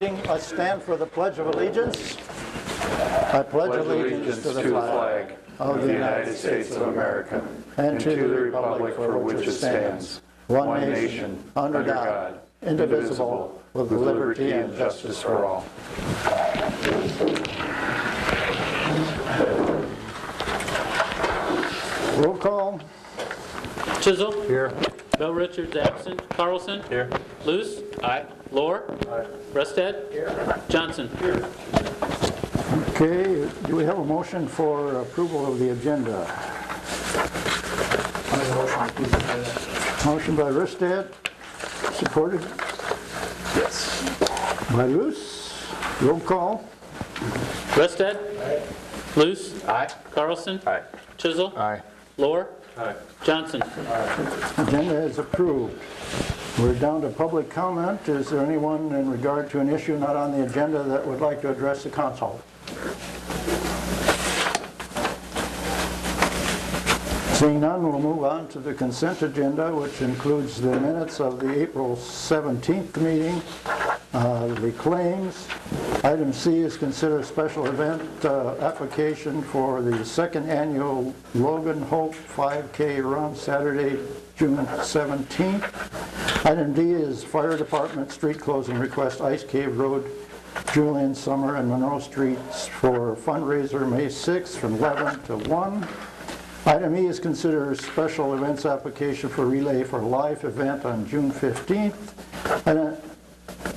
Let's stand for the Pledge of Allegiance. I pledge allegiance to the flag of the United States of America and to the republic for which it stands, one nation, under God, indivisible, with liberty and justice for all. Roll call. Chisel. Here. Bill Richards absent. Carlson. Here. Luce. Aye. Lohr. Aye. Rested. Here. Johnson. Here. Okay, do we have a motion for approval of the agenda? Motion by Ristad, supported? Yes. By Luce. Roll call. Rested. Aye. Luce. Aye. Carlson. Aye. Chisel. Aye. Lohr. Aye. Johnson. Agenda is approved. We're down to public comment. Is there anyone in regard to an issue not on the agenda that would like to address the council? Seeing none, we'll move on to the consent agenda, which includes the minutes of the April 17th meeting, the claims. Item C is consider a special event application for the second annual Logan Hope 5K run Saturday, June 17th. Item D is fire department street closing request, Ice Cave Road, Julian, Summer, and Monroe Streets for fundraiser May 6th from 11 to 1. Item E is consider a special events application for relay for a live event on June 15th.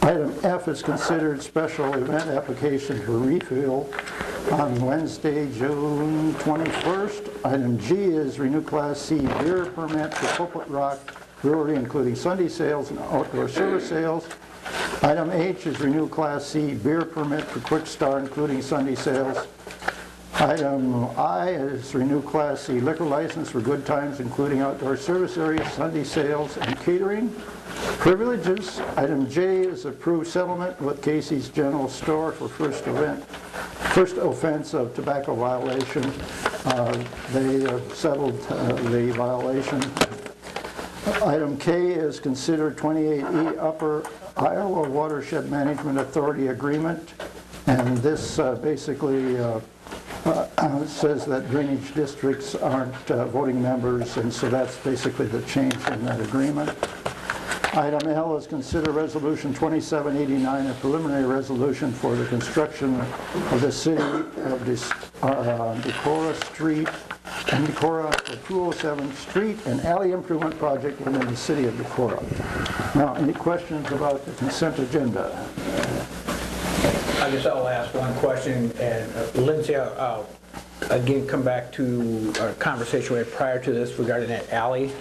Item F is considered special event application for refill on Wednesday, June 21st. Item G is renew Class C beer permit for Pulpit Rock Brewery, including Sunday sales and outdoor service sales. Item H is renew Class C beer permit for Quick Star, including Sunday sales. Item I is renew Class C liquor license for Good Times, including outdoor service areas, Sunday sales, and catering. Privileges. Item J is approved settlement with Casey's General Store for first offense of tobacco violation. They settled the violation. Item K is considered 28E Upper Iowa Watershed Management Authority Agreement, and this basically says that drainage districts aren't voting members, and so that's basically the change in that agreement. Item L is consider resolution 2789, a preliminary resolution for the construction of the city of Decorah Street and Decorah, the 207th Street and alley improvement project within the city of Decorah. Now, any questions about the consent agenda? I guess I'll ask one question, and Lindsay, I'll again come back to our conversation we had prior to this regarding that alley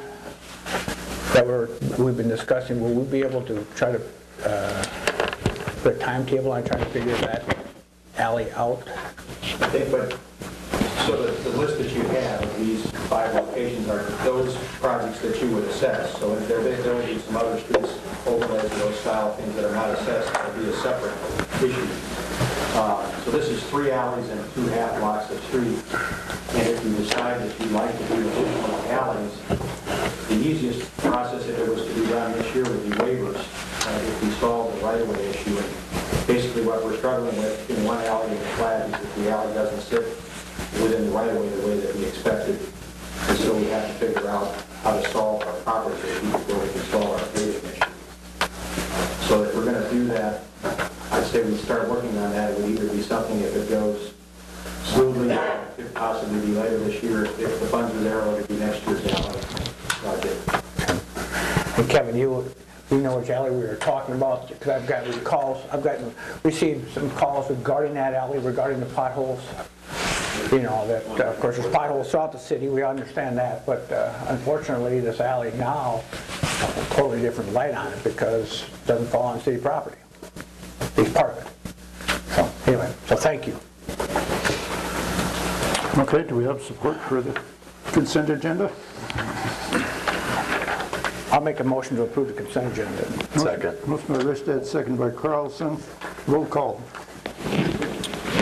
that we've been discussing. Will we be able to try to put a timetable on trying to figure that alley out? I think so the list that you have of these 5 locations are those projects that you would assess. So if there will be some other streets, overlays, or those style things that are not assessed, will be a separate issue. So this is 3 alleys and 2 half blocks of street. And if you decide that you'd like to do additional alleys, the easiest process if it was to be done this year would be waivers if we solve the right-of-way issue. And basically what we're struggling with in one alley in the flag is that the alley doesn't sit within the right-of-way the way that we expected. And so we have to figure out how to solve our property issue before we can solve our paving issue. So if we're going to do that, I'd say we start working on that. It would either be something, if it goes smoothly, it could possibly be later this year. If the funds are there, it would be next year's alley project. And Kevin, you know which alley we were talking about, because I've gotten received some calls regarding that alley, regarding the potholes. You know, that of course there's potholes throughout the city, we understand that, but unfortunately this alley now has a totally different light on it because it doesn't fall on city property. It's part of it. So anyway, so thank you. Okay, do we have support for the consent agenda? I'll make a motion to approve the consent agenda. Second. Motion by Ristad, second by Carlson. Roll call.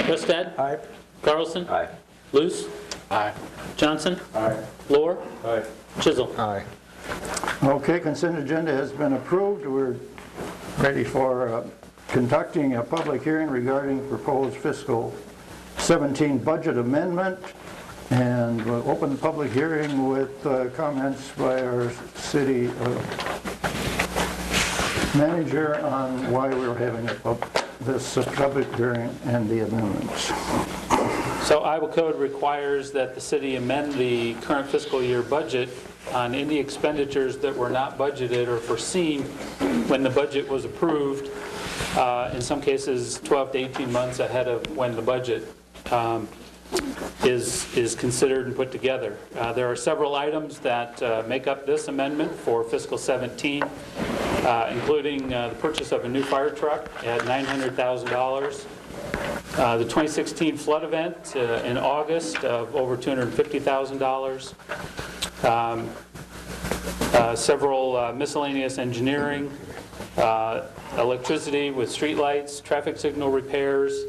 Rested. Aye. Carlson. Aye. Luce. Aye. Johnson. Aye. Lohr. Aye. Chisel. Aye. Okay, consent agenda has been approved. We're ready for conducting a public hearing regarding proposed fiscal 17 budget amendment, and we'll open the public hearing with comments by our city manager on why we're having this public hearing and the amendments. So Iowa Code requires that the city amend the current fiscal year budget on any expenditures that were not budgeted or foreseen when the budget was approved, in some cases 12 to 18 months ahead of when the budget is considered and put together. There are several items that make up this amendment for fiscal 17, including the purchase of a new fire truck at $900,000, the 2016 flood event in August of over $250,000, several miscellaneous engineering, electricity with streetlights, traffic signal repairs,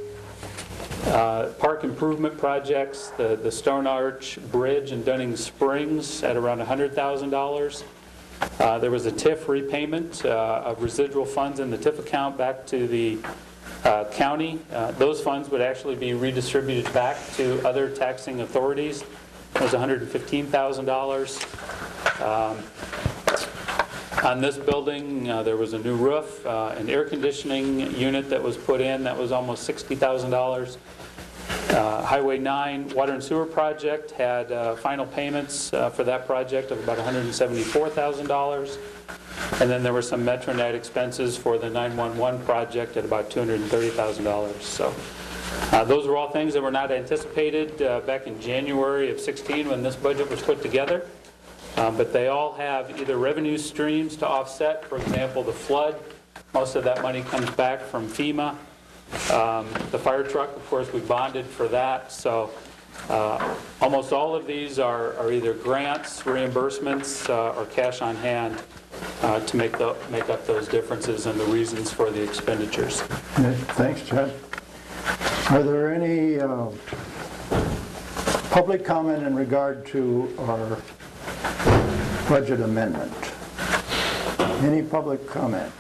park improvement projects, the Stone Arch Bridge in Dunning Springs at around $100,000. There was a TIF repayment of residual funds in the TIF account back to the county. Those funds would actually be redistributed back to other taxing authorities. It was $115,000. On this building, there was a new roof, an air conditioning unit that was put in that was almost $60,000. Highway 9 water and sewer project had final payments for that project of about $174,000. And then there were some Metronet expenses for the 911 project at about $230,000. So those were all things that were not anticipated back in January of 16 when this budget was put together. But they all have either revenue streams to offset. For example, the flood, most of that money comes back from FEMA. The fire truck, of course, we bonded for that. So almost all of these are either grants, reimbursements, or cash on hand to make up those differences and the reasons for the expenditures. Okay, thanks, Chad. Are there any public comment in regard to our budget amendment? Any public comment?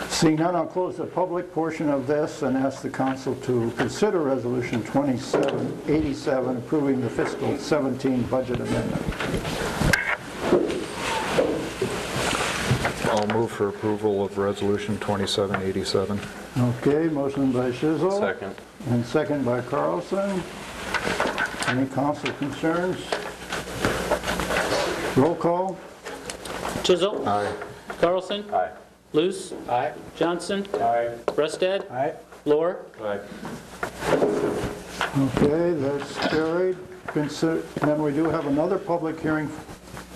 Seeing none, I'll close the public portion of this and ask the council to consider Resolution 2787 approving the fiscal 17 budget amendment. I'll move for approval of Resolution 2787. Okay, motion by Shizzle. Second. And second by Carlson. Any council concerns? Roll call. Chisholm. Aye. Carlson. Aye. Luce. Aye. Johnson. Aye. Rustad. Aye. Lohr. Aye. Okay, that's carried. Then we do have another public hearing,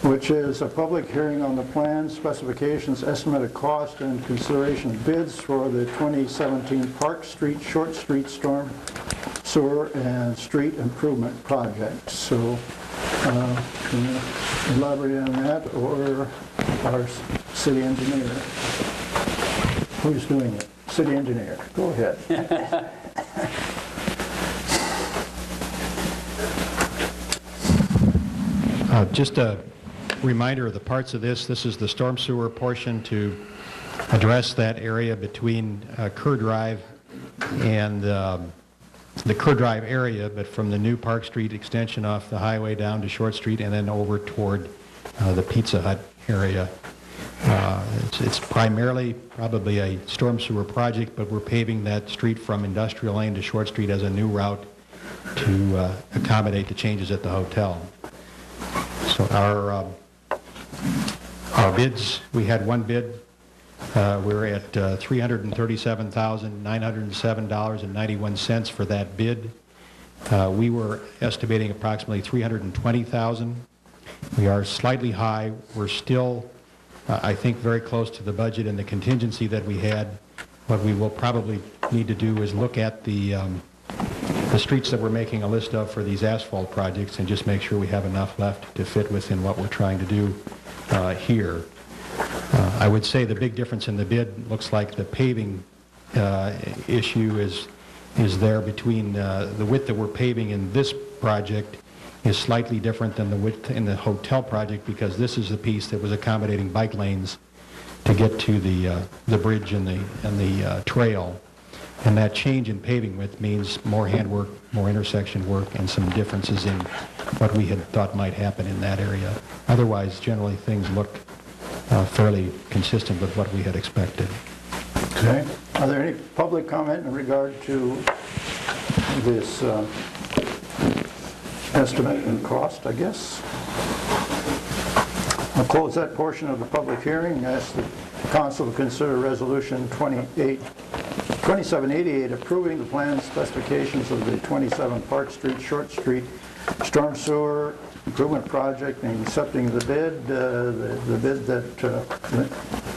which is a public hearing on the plans, specifications, estimated cost, and consideration of bids for the 2017 Park Street, Short Street Storm Sewer and Street Improvement Project. So, can you elaborate on that, or our city engineer? Who's doing it? City engineer. Go ahead. Just a reminder of the parts of this. This is the storm sewer portion to address that area between Kerr Drive and the Kerr Drive area, but from the new Park Street extension off the highway down to Short Street and then over toward the Pizza Hut area. It's primarily probably a storm sewer project, but we're paving that street from Industrial Lane to Short Street as a new route to accommodate the changes at the hotel. So our bids, we had one bid. We're at $337,907.91 for that bid. We were estimating approximately $320,000. We are slightly high. We're still, I think, very close to the budget and the contingency that we had. What we will probably need to do is look at the streets that we're making a list of for these asphalt projects and just make sure we have enough left to fit within what we're trying to do here. I would say the big difference in the bid looks like the paving issue is there between the width that we're paving in this project is slightly different than the width in the hotel project, because this is the piece that was accommodating bike lanes to get to the bridge and the trail. And that change in paving width means more handwork, more intersection work, and some differences in what we had thought might happen in that area. Otherwise, generally, things look fairly consistent with what we had expected. Okay. Are there any public comment in regard to this estimate and cost, I guess? I'll close that portion of the public hearing and ask the council to consider Resolution 2788 approving the plan specifications of the 27 Park Street, Short Street storm sewer improvement project and accepting the bid that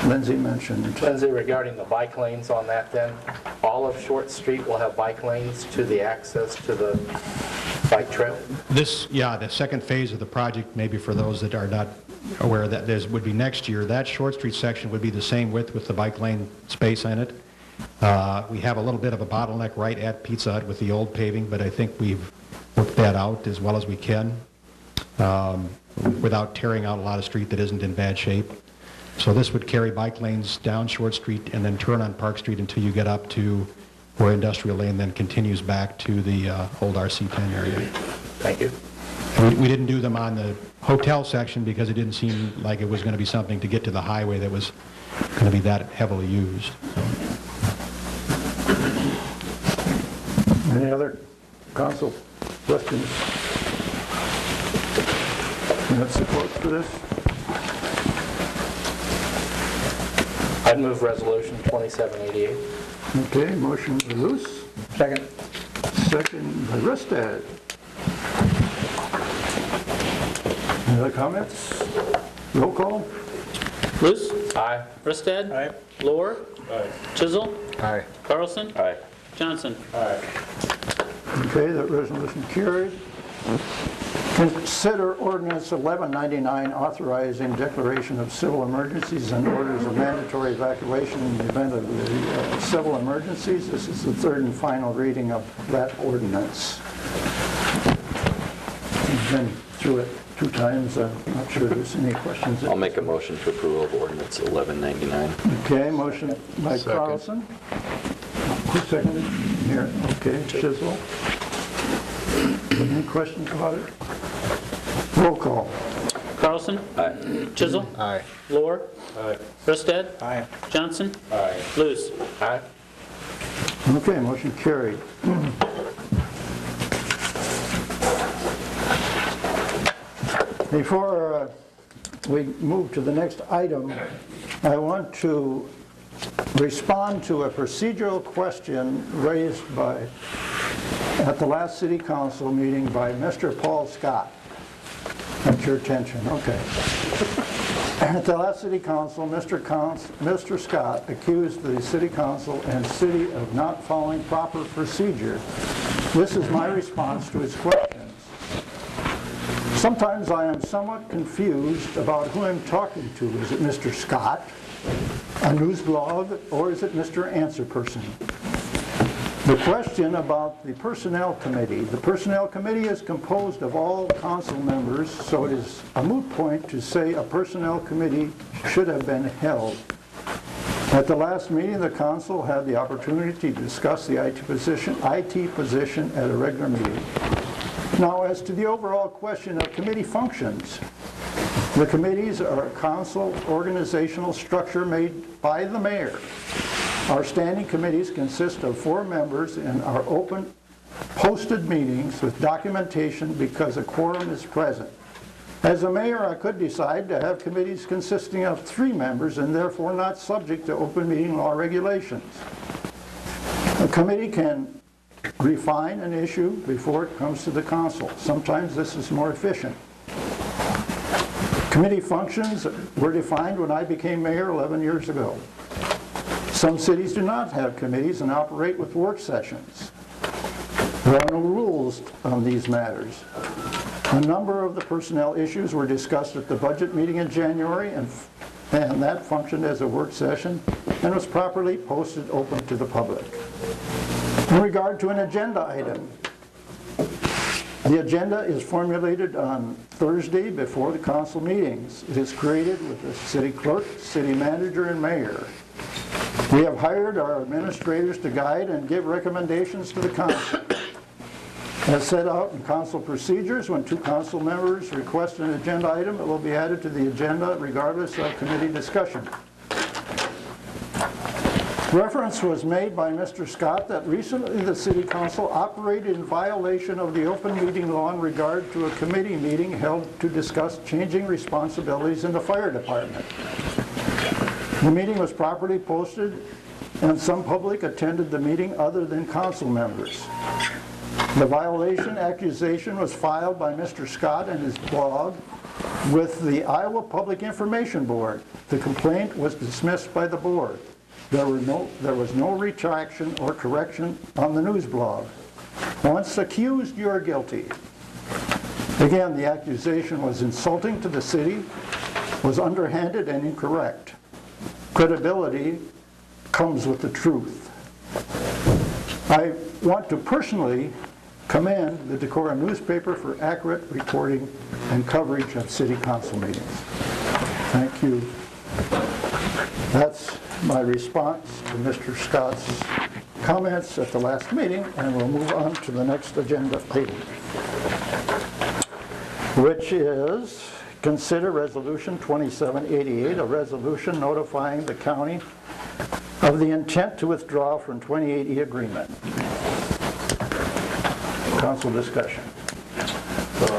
Lindsay mentioned. Lindsay, regarding the bike lanes on that then, all of Short Street will have bike lanes to the access to the bike trail? The second phase of the project, maybe for those that are not aware that there would be next year, that Short Street section would be the same width with the bike lane space in it. We have a little bit of a bottleneck right at Pizza Hut with the old paving, but I think we've worked that out as well as we can without tearing out a lot of street that isn't in bad shape. So this would carry bike lanes down Short Street and then turn on Park Street until you get up to where Industrial Lane then continues back to the old RC10 area. Thank you. We didn't do them on the hotel section because it didn't seem like it was going to be something to get to the highway that was going to be that heavily used. So. Any other council questions? You have support for this? I'd move Resolution 2788. Okay, motion by Luce. Second. Second by Rustad. Any other comments? Roll call. Luce? Aye. Rustad? Aye. Lohr? Aye. Chisel? Aye. Carlson? Aye. Johnson? Okay, that resolution carried. Consider ordinance 1199 authorizing declaration of civil emergencies and orders of mandatory evacuation in the event of the civil emergencies. This is the third and final reading of that ordinance. We've been through it 2 times. I'm not sure there's any questions. I'll make a motion for approval of ordinance 1199. Okay, motion by Carlson. Who seconded? Here, okay, Chisel. Any questions about it? Roll call. Carlson? Aye. Chisel? Aye. Lohr? Aye. Rustad? Aye. Johnson? Aye. Luce? Aye. Okay, motion carried. Before we move to the next item, I want to respond to a procedural question raised at the last City Council meeting by Mr. Paul Scott. At your attention, okay. At the last City Council, Mr. Scott accused the City Council and City of not following proper procedure. This is my response to his questions. Sometimes I am somewhat confused about who I'm talking to. Is it Mr. Scott, a news blog, or is it Mr. Answer Person? The question about the Personnel Committee. The Personnel Committee is composed of all council members, so it is a moot point to say a Personnel Committee should have been held. At the last meeting, the council had the opportunity to discuss the IT position at a regular meeting. Now, as to the overall question of committee functions, the committees are a council organizational structure made by the mayor. Our standing committees consist of 4 members and are open, posted meetings with documentation because a quorum is present. As a mayor, I could decide to have committees consisting of 3 members and therefore not subject to open meeting law regulations. A committee can refine an issue before it comes to the council. Sometimes this is more efficient. Committee functions were defined when I became mayor 11 years ago. Some cities do not have committees and operate with work sessions. There are no rules on these matters. A number of the personnel issues were discussed at the budget meeting in January, and that functioned as a work session and was properly posted open to the public. In regard to an agenda item, The agenda is formulated on Thursday before the council meetings. It is created with the city clerk, city manager, and mayor. We have hired our administrators to guide and give recommendations to the council. As set out in council procedures, when two council members request an agenda item, it will be added to the agenda regardless of committee discussion. Reference was made by Mr. Scott that recently the City Council operated in violation of the open meeting law in regard to a committee meeting held to discuss changing responsibilities in the fire department. The meeting was properly posted and some public attended the meeting other than council members. The violation accusation was filed by Mr. Scott and his blog with the Iowa Public Information Board. The complaint was dismissed by the board. There was no retraction or correction on the news blog. Once accused, you are guilty. Again, the accusation was insulting to the city, was underhanded and incorrect. Credibility comes with the truth. I want to personally commend the Decorah newspaper for accurate reporting and coverage of city council meetings. Thank you. That's my response to Mr. Scott's comments at the last meeting, and we'll move on to the next agenda item, which is consider Resolution 2788, a resolution notifying the county of the intent to withdraw from 2080 agreement. Council discussion.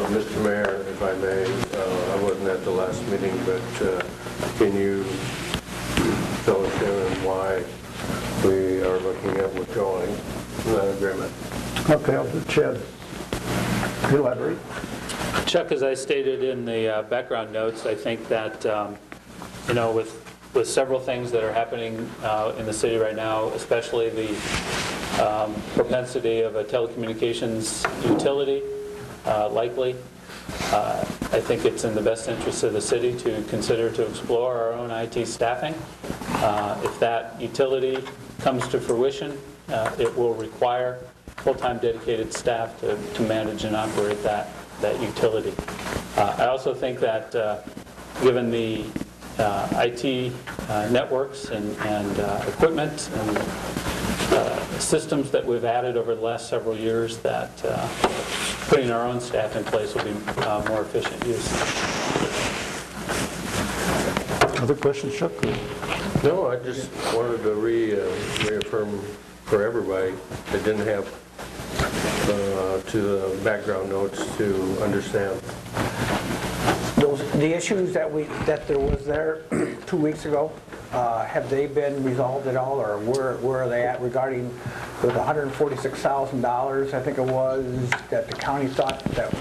Mr. Mayor, if I may, I wasn't at the last meeting, but can you fill us in on why we are looking at withdrawing from that agreement? Okay, I'll let Chad elaborate. Chuck, as I stated in the background notes, I think that, you know, with several things that are happening in the city right now, especially the propensity of a telecommunications utility, likely, I think it's in the best interest of the city to consider to explore our own IT staffing. If that utility comes to fruition, it will require full-time dedicated staff to manage and operate that utility. I also think that given the IT networks and equipment and systems that we've added over the last several years, that putting our own staff in place will be more efficient use. Other questions, Chuck? No, I just wanted to reaffirm for everybody that didn't have to the background notes to understand. The issues that there was there 2 weeks ago, have they been resolved at all, or where are they at regarding the $146,000, I think it was, that the county thought that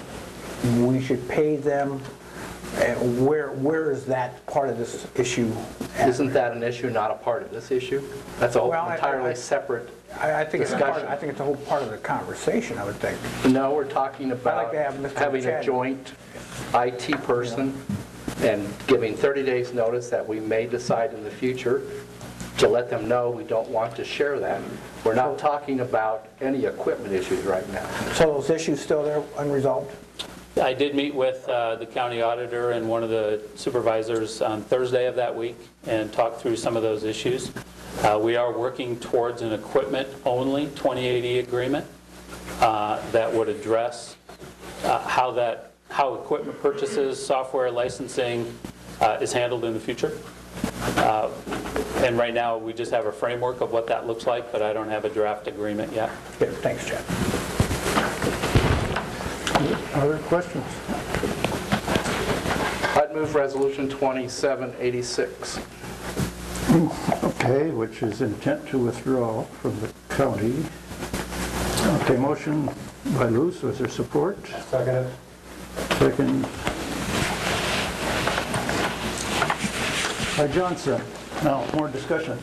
we should pay them? And where is that part of this issue at? Isn't that an issue, not a part of this issue? That's a whole entirely separate I think it's discussion. I think it's a whole part of the conversation, I would think. No, we're talking about like to have Mr. having a Chad. joint IT person and giving 30 days notice that we may decide in the future to let them know we don't want to share that. We're not talking about any equipment issues right now. So those issues still there unresolved? I did meet with the county auditor and one of the supervisors on Thursday of that week and talk through some of those issues. We are working towards an equipment-only 2080 agreement that would address how equipment purchases, software licensing is handled in the future. And right now, we just have a framework of what that looks like, but I don't have a draft agreement yet. Okay, thanks, Chad. Other questions? I'd move Resolution 2786. Okay, which is intent to withdraw from the county. Okay, motion by Luce, was there support? Second. Second by Johnson. Now, more discussion.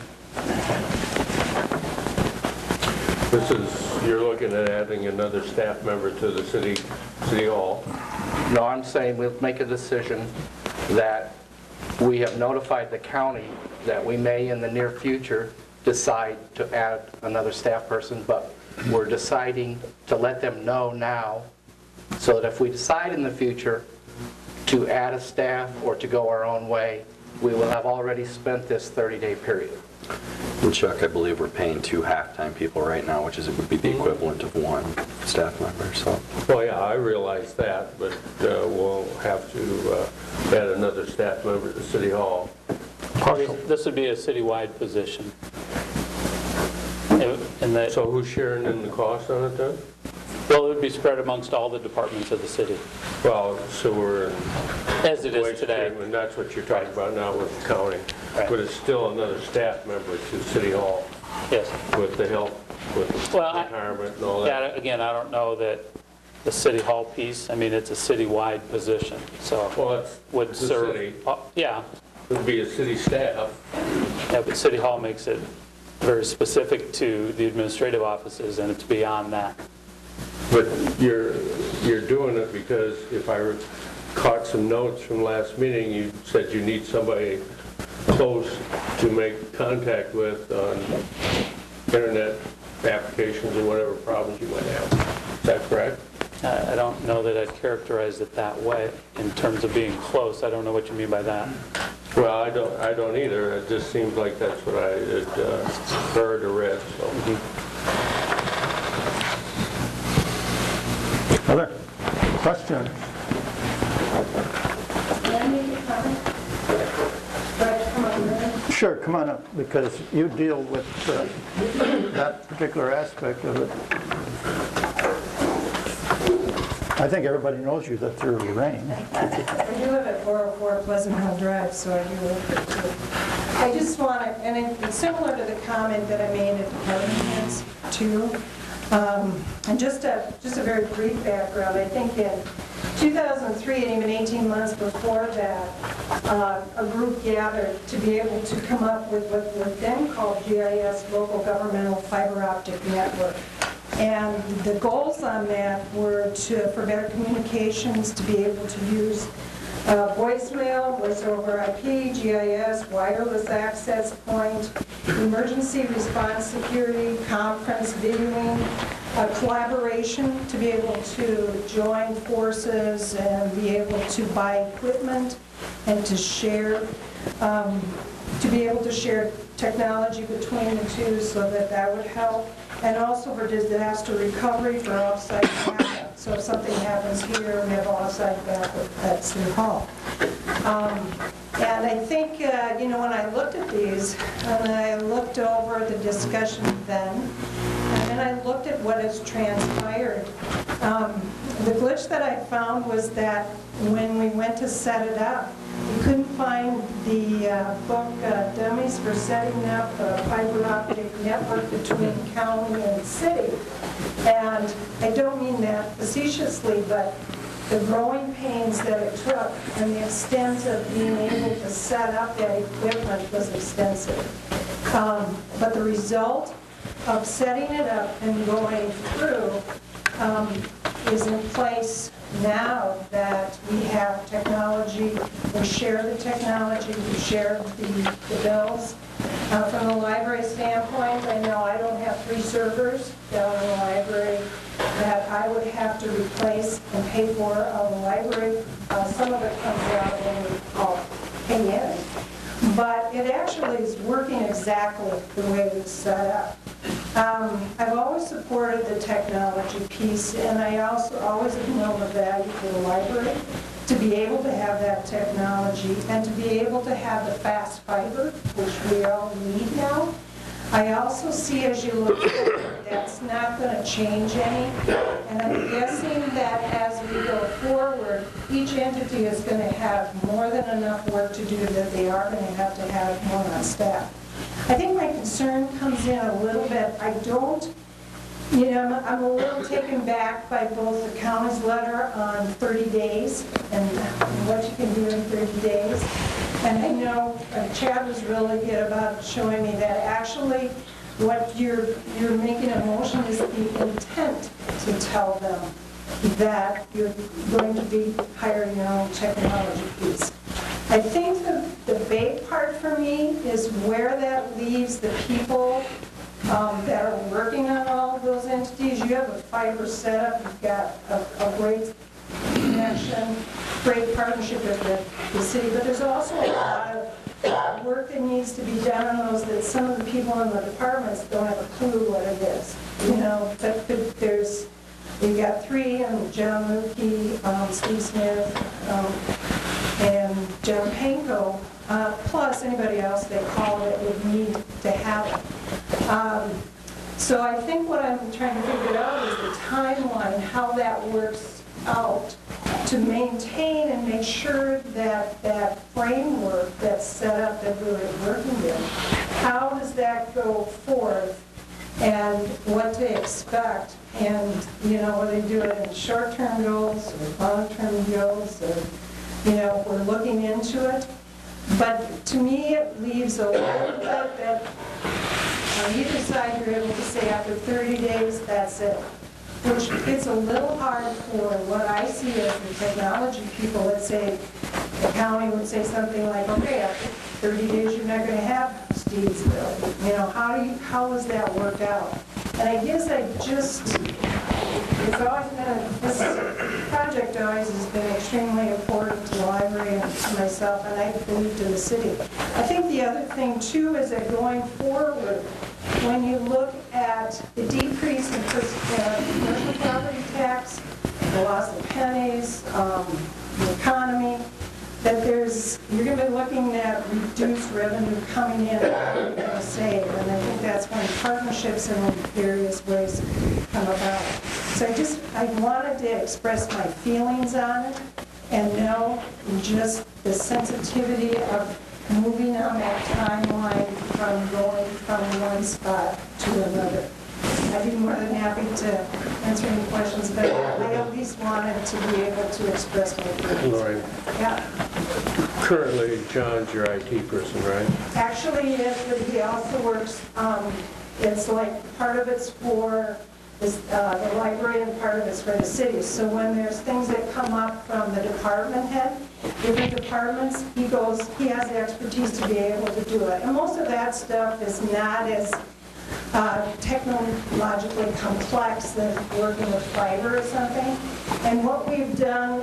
This is, you're looking at adding another staff member to the city hall. No, I'm saying we'll make a decision that we have notified the county that we may in the near future decide to add another staff person, but we're deciding to let them know now so that if we decide in the future to add a staff or to go our own way, we will have already spent this 30-day period. And Chuck, I believe we're paying 2 half-time people right now, which would be the equivalent of 1 staff member, so. Well, yeah, I realize that, but we'll have to add another staff member to City Hall. This would be a citywide position. And that, So who's sharing in the cost on it then? well, it would be spread amongst all the departments of the city, Well, sewer as it and is waste today. treatment, that's what you're talking about now with the county. Right. But it's still another staff member to City Hall Yes. with the help, with Well, retirement and all that. Yeah, again, I don't know that the city hall piece, I mean, it's a citywide position, so Well, that's would the serve. city. Yeah, It would be a city staff. yeah, but city hall makes it very specific to the administrative offices, and it's beyond that. But you're doing it because if I caught some notes from last meeting, you said you need somebody close to make contact with on internet applications or whatever problems you might have. Is that correct? I don't know that I'd characterize it that way in terms of being close. I don't know what you mean by that. Well, I don't either. It just seems like that's what I had heard or read, so. Other questions? Sure, come on up, because you deal with that particular aspect of it. I think everybody knows you that through Lorraine. I do live at 404 Pleasant Hill Drive, so I do live there too. I just want to, and it's similar to the comment that I made at department heads too. And just a very brief background, I think in 2003 and even 18 months before that, a group gathered to be able to come up with what was then called GIS, Local Governmental Fiber Optic Network. And the goals on that were for better communications, to be able to use voicemail, voice over IP, GIS, wireless access point, emergency response security, conference videoing, collaboration, to be able to join forces and be able to buy equipment and to share, to be able to share technology between the two, so that would help. And also for disaster recovery for offsite backup. So if something happens here, we have offsite backup at City Hall. And I think, when I looked at these, and I looked over the discussion then, and then I looked at what has transpired, the glitch that I found was that when we went to set it up, we couldn't find the book Dummies for Setting Up a Fiber Optic Network Between County and City. And I don't mean that facetiously, but the growing pains that it took and the extent of being able to set up that equipment was extensive. But the result of setting it up and going through is in place now that we have technology. We share the technology, we share the bills. From the library standpoint, I know I don't have 3 servers down in the library that I would have to replace and pay for on the library. Some of it comes out of what we call pay in. But it actually is working exactly the way it's set up. I've always supported the technology piece, and I also always have known the value for the library to be able to have that technology and to be able to have the fast fiber, which we all need now. I also see, as you look at it, that's not going to change any. And I'm guessing that as we go forward, each entity is going to have more than enough work to do, that they are going to have more on staff. I think my concern comes in a little bit. I don't, I'm a little taken back by both the county's letter on 30 days and what you can do in 30 days. And I know Chad was really good about showing me that actually what you're making a motion is the intent to tell them that you're going to be hiring your own technology piece. I think the big part for me is where that leaves the people that are working on all of those entities. you have a fiber setup, you've got a great connection, great partnership with the city, but there's also a lot of work that needs to be done on those that some of the people in the departments don't have a clue what it is. You know, but there's, you've got three, and John Lukey, Steve Smith, and John Panko, plus anybody else they call it would need to have it. So I think what I'm trying to figure out is the timeline, how that works out to maintain and make sure that that framework that's set up that we're working in, how does that go forth and what to expect, and you know, whether you do it in short-term goals or long-term goals, or you know, we're looking into it. But to me, it leaves a little bit that on either side you're able to say after 30 days, that's it. Which it's a little hard for what I see as the technology people that say, the county would say something like, okay, after 30 days you're not going to have Steve's bill. You know, how does that work out? And I guess it's always been, this project always has been extremely important to the library and to myself, and I believed in the city. I think the other thing too is that going forward, when you look at the decrease in commercial property tax, the loss of pennies, the economy, that you're going to be looking at reduced revenue coming in that you're going to save. And I think that's when partnerships in various ways come about. So I wanted to express my feelings on it and know just the sensitivity of moving on that timeline from going from one spot to another. I'd be more than happy to answer any questions, but I at least wanted to be able to express my feelings. Lori, Yeah. currently John's your IT person, right? Actually, he also works, it's like part of it's for the library and part of it's for the city. So when there's things that come up from the department head, different departments, he has the expertise to be able to do it. And most of that stuff is not as technologically complex than working with fiber or something. And what we've done,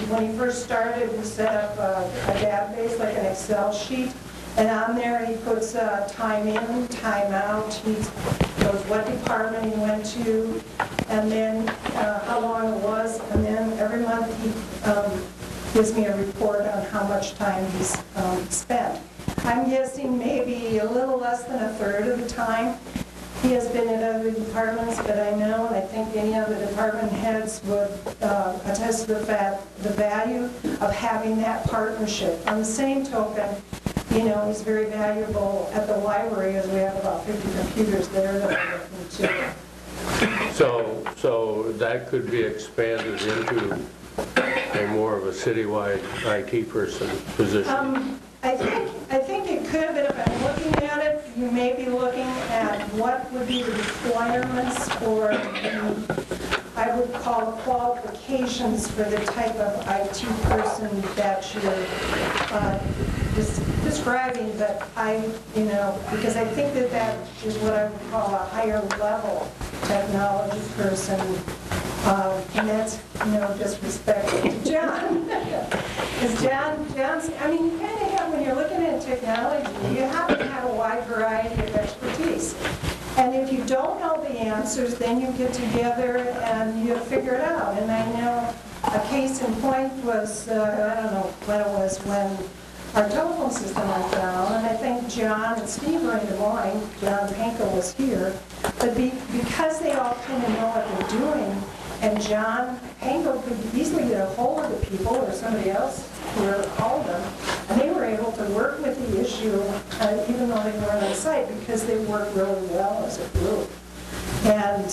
when he first started, we set up a database, like an Excel sheet, and on there he puts time in, time out, he knows what department he went to, and then how long it was, and then every month he gives me a report on how much time he's spent. I'm guessing maybe a little less than a third of the time. He has been in other departments, but I know, and I think any of the department heads would attest to the value of having that partnership. On the same token, you know, he's very valuable at the library, as we have about 50 computers there that we're looking to. So that could be expanded into a more of a citywide IT person position. I think it could, but if I'm looking at it, you may be looking at what would be the requirements for I would call qualifications for the type of IT person that you're describing, but because I think that is what I would call a higher level technology person. And that's no disrespect to John. Because John's, you kind of have, when you're looking at technology, you have to have a wide variety of expertise. And if you don't know the answers, then you get together and you figure it out. And I know a case in point was, I don't know when it was, when our telephone system went down, and I think John and Steve were in Des Moines, John Panko was here, but because they all kind of know what they're doing, and John Panko could easily get a hold of the people or somebody else who called them, and they were able to work with the issue even though they weren't on site, because they worked really well as a group. And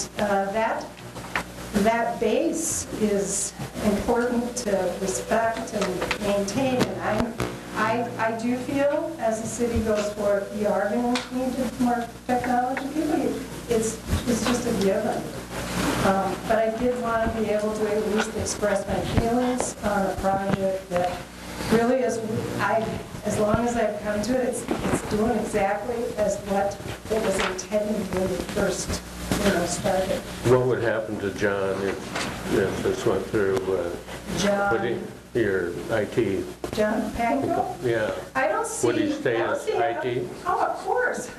that base is important to respect and maintain. And I do feel, as the city goes forward, we are going to need more technology people. It's just a given. But I did want to be able to at least express my feelings on a project that really is, as long as I've come to it, it's doing exactly as what it was intended when we first started. What would happen to John if this went through? John, Your IT? John Panko? Yeah. I don't see. Would he stay I don't as see- IT? Oh, of course.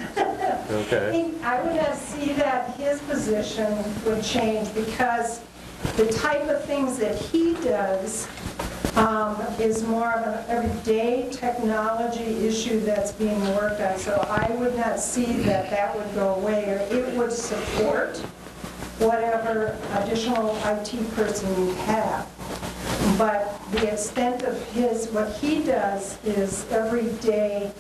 Okay. I would not see that his position would change because the type of things that he does is more of an everyday technology issue that's being worked on. So I would not see that that would go away, or it would support whatever additional IT person you have. But the extent of what he does is everyday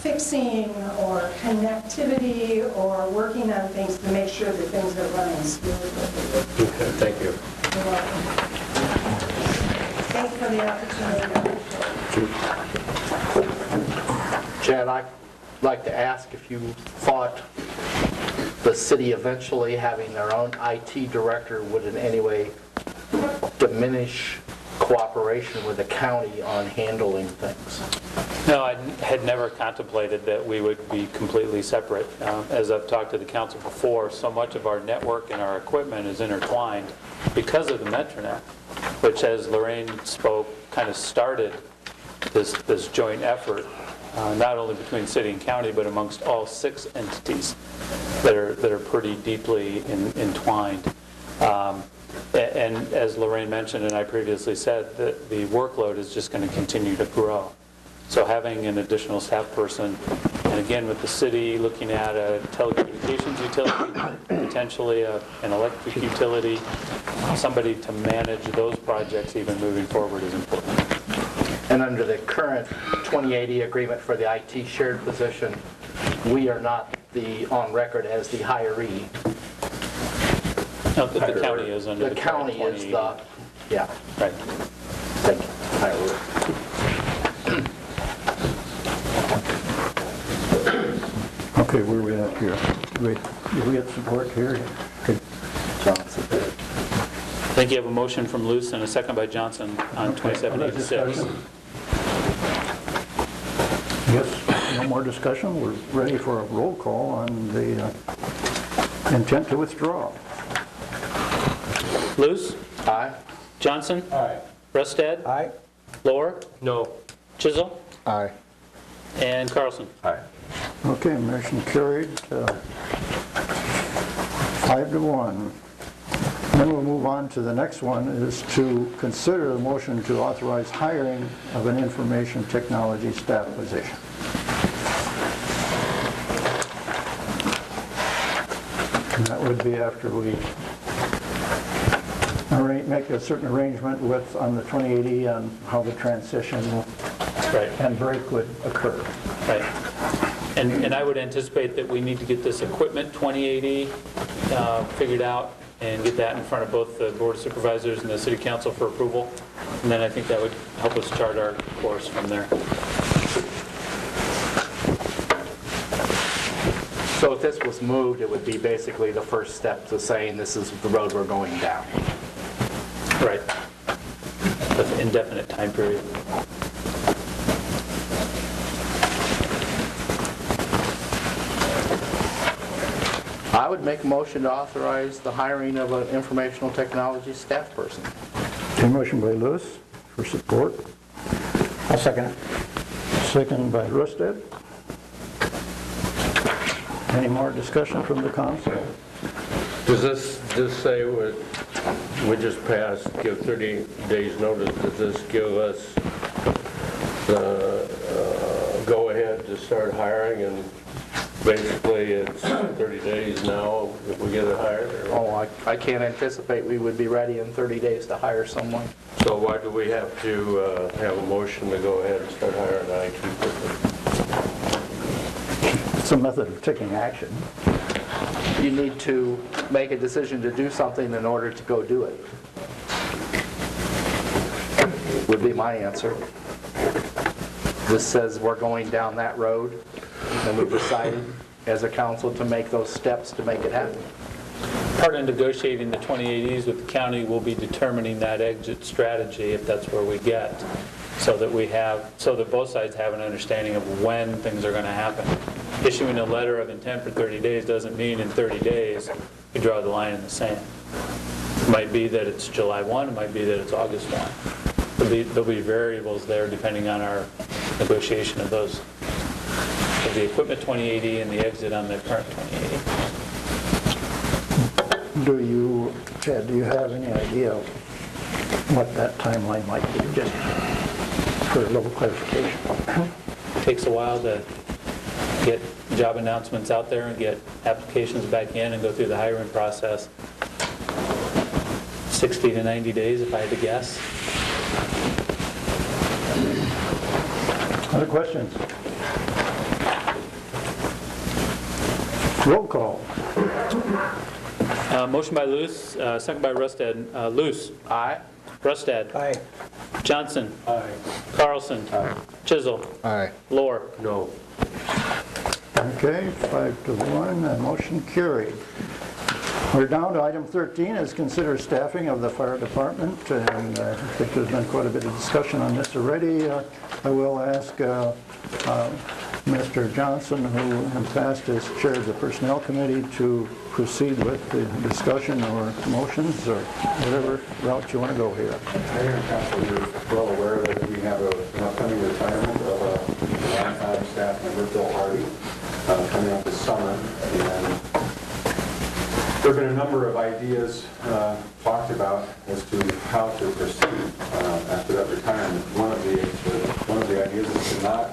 fixing or connectivity or working on things to make sure that things are running smoothly. Okay, thank you. You're welcome. Thanks for the opportunity. Chad, I'd like to ask if you thought the city eventually having their own IT director would in any way diminish cooperation with the county on handling things. No, I had never contemplated that we would be completely separate. As I've talked to the council before, so much of our network and our equipment is intertwined because of the Metronet, which, as Lorraine spoke, kind of started this joint effort, not only between city and county, but amongst all 6 entities that are pretty deeply entwined. And as Lorraine mentioned, and I previously said, that the workload is just going to continue to grow. So having an additional staff person, and again with the city looking at a telecommunications utility, potentially an electric utility, somebody to manage those projects even moving forward is important. And under the current 2080 agreement for the IT shared position, we are not on record as the hiree. No, the county is under the county is the, yeah. Right. Thank you. Hiree. Okay, where are we at here? Did we get support here? Okay. Johnson. I think you have a motion from Luce and a second by Johnson on 2786. Yes, no more discussion. We're ready for a roll call on the intent to withdraw. Luce? Aye. Johnson? Aye. Rustad? Aye? Lohr? No. Chisel? Aye. And Carlson? Aye. Okay, motion carried, 5-1. Then we'll move on to the next one, is to consider the motion to authorize hiring of an information technology staff position. And that would be after we make a certain arrangement on the 2080 on how the transition Right. and break would occur. Right. And I would anticipate that we need to get this equipment 2080 figured out and get that in front of both the Board of Supervisors and the City Council for approval. And then I think that would help us chart our course from there. So if this was moved, it would be basically the first step to saying this is the road we're going down. Right. With an indefinite time period. I would make a motion to authorize the hiring of an informational technology staff person. Okay, motion by Lewis for support. I'll second it. Second by Rustad. Any more discussion from the council? Does this just say we just passed, give 30 days notice? Does this give us the go-ahead to start hiring, and basically it's 30 days now if we get it hired? Oh, I can't anticipate we would be ready in 30 days to hire someone. So why do we have to have a motion to go ahead and start hiring an IT person? It's a method of taking action. You need to make a decision to do something in order to go do it. Would be my answer. This says we're going down that road, and we've decided as a council to make those steps to make it happen. Part of negotiating the 2080s with the county will be determining that exit strategy if that's where we get. so that both sides have an understanding of when things are going to happen. Issuing a letter of intent for 30 days doesn't mean in 30 days you draw the line in the sand. It might be that it's July 1, it might be that it's August 1. There'll be variables there depending on our negotiation of those, of the equipment 2080 and the exit on the current 2080. Do you have any idea what that timeline might be, just for a little clarification? It takes a while to get job announcements out there and get applications back in and go through the hiring process. 60 to 90 days, if I had to guess. Other questions? Roll call. Motion by Luce, second by Rustad. Luce. Aye. Rustad. Aye. Johnson. Aye. Carlson. Aye. Chisel. Aye. Lohr. No. Okay, 5-1, motion carried. We're down to item 13, is consider staffing of the fire department, and I think there's been quite a bit of discussion on this already. I will ask Mr. Johnson, who in the past has chaired the Personnel Committee, to proceed with the discussion or motions or whatever route you want to go here. Mayor and Council, you're well aware that we have an upcoming retirement of a longtime staff member, Bill Hardy, coming up this summer. And there have been a number of ideas talked about as to how to proceed after that retirement. One of the ideas is to not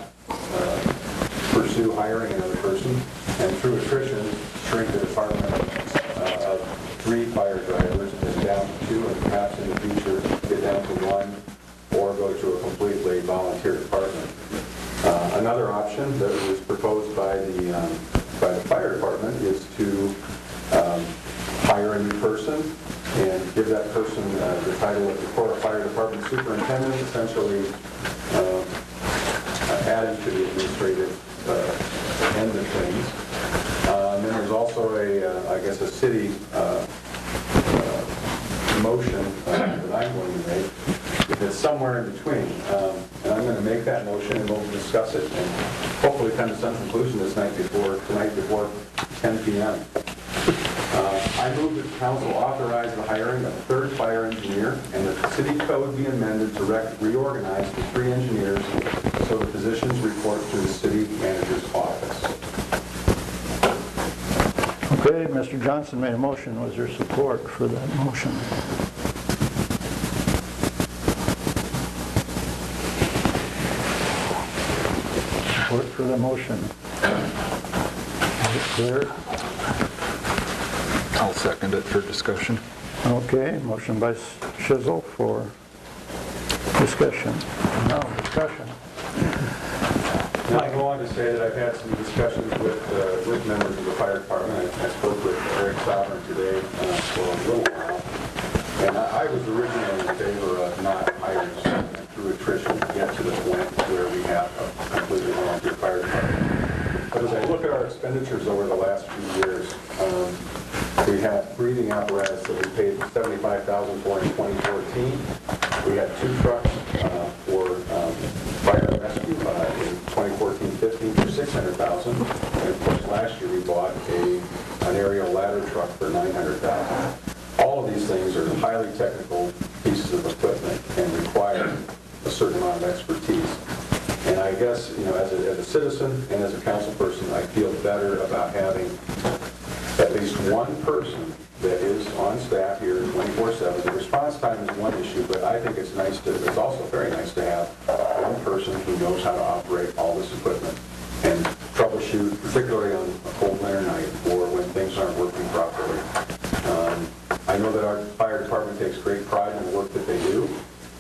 pursue hiring another person, and through attrition, shrink the department of 3 fire drivers and down to 2, and perhaps in the future get down to 1, or go to a completely volunteer department. Another option that was proposed by the fire department is to hire a new person and give that person the title of Decorah Fire Department Superintendent, essentially adding to the administrative end of things. And then there's also I guess a city motion that I'm going to make. It's somewhere in between. And I'm going to make that motion, and we'll discuss it and hopefully come to some conclusion tonight before 10 p.m. I move that the council authorize the hiring of a 3rd fire engineer, and that the city code be amended to reorganize the 3 engineers so the positions report to the city manager's office. Okay, Mr. Johnson made a motion. Was there support for that motion? Support for the motion. Is it clear? I'll second it for discussion. Okay, motion by Chisel for discussion. Now, discussion. Now, I go on to say that I've had some discussions with members of the fire department. I spoke with Eric Sovereign today for a little while, and I was originally in favor of not hiring someone through attrition to get to the point where we have a completely volunteer fire department. But as I look at our expenditures over the last few years, we had breathing apparatus that we paid $75,000 for in 2014. We had 2 trucks for fire and rescue in 2014-15 for $600,000. And of course, last year we bought an aerial ladder truck for $900,000. All of these things are highly technical pieces of equipment and require a certain amount of expertise. And I guess, as a citizen and as a council person, I feel better about having at least one person that is on staff here 24/7. The response time is one issue, but I think it's also very nice to have one person who knows how to operate all this equipment and troubleshoot, particularly on a cold winter night or when things aren't working properly. I know that our fire department takes great pride in the work that they do,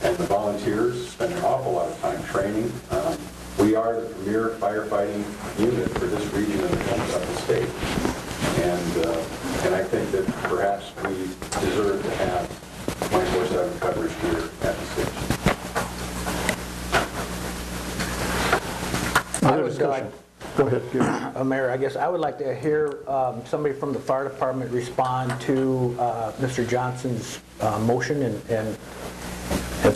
and the volunteers spend an awful lot of time training. We are the premier firefighting unit for this region of the state. And I think that perhaps we deserve to have 24/7 coverage here at the station. Other discussion? Go ahead, Peter. Mayor, I guess I would like to hear somebody from the fire department respond to Mr. Johnson's motion and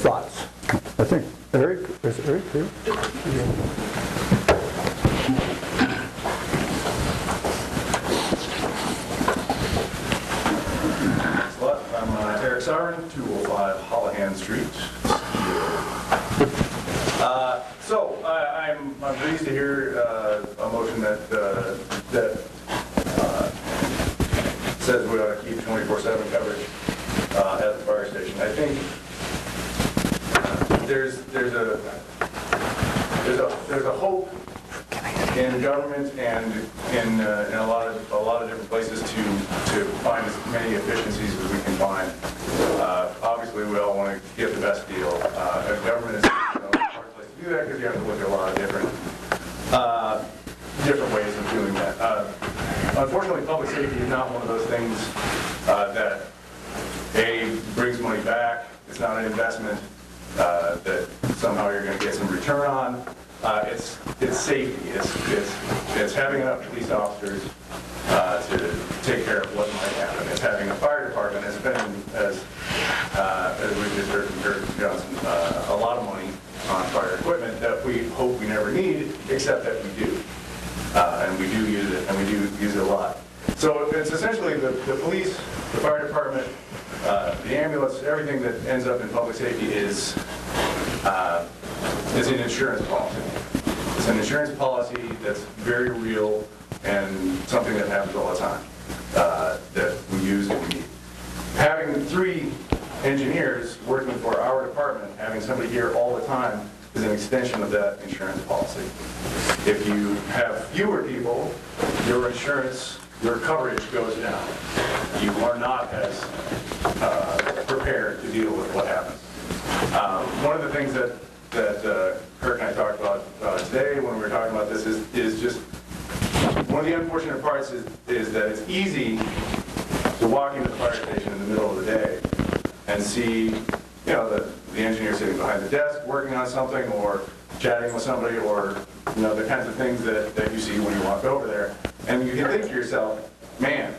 thoughts. I think Eric, is Eric here? I'm Eric Sauron, 205 Hollahan Street. I'm pleased to hear a motion that says we ought to keep 24/7 coverage at the fire station. I think there's a hope in government and in a lot of different places to find as many efficiencies as we can find. Obviously, we all want to get the best deal. And government is a hard place to do that because you have to look at a lot of different ways of doing that. Unfortunately, public safety is not one of those things that brings money back. It's not an investment that somehow you're going to get some return on. It's safety. It's having enough police officers to take care of what might happen. It's having a fire department that's spending, as we just heard from Kurt Johnson, a lot of money on fire equipment that we hope we never need, except that we do. And we do use it, and we do use it a lot. So it's essentially the police, the fire department, the ambulance, everything that ends up in public safety is an insurance policy. It's an insurance policy that's very real and something that happens all the time that we use and we need. Having 3 engineers working for our department, having somebody here all the time, is an extension of that insurance policy. If you have fewer people, your insurance, your coverage goes down. You are not as prepared to deal with what happens. One of the things that Kurt and I talked about today when we were talking about this is just one of the unfortunate parts is that it's easy to walk into the fire station in the middle of the day and see, the engineer sitting behind the desk working on something or chatting with somebody or, the kinds of things that you see when you walk over there. And you can think to yourself, man,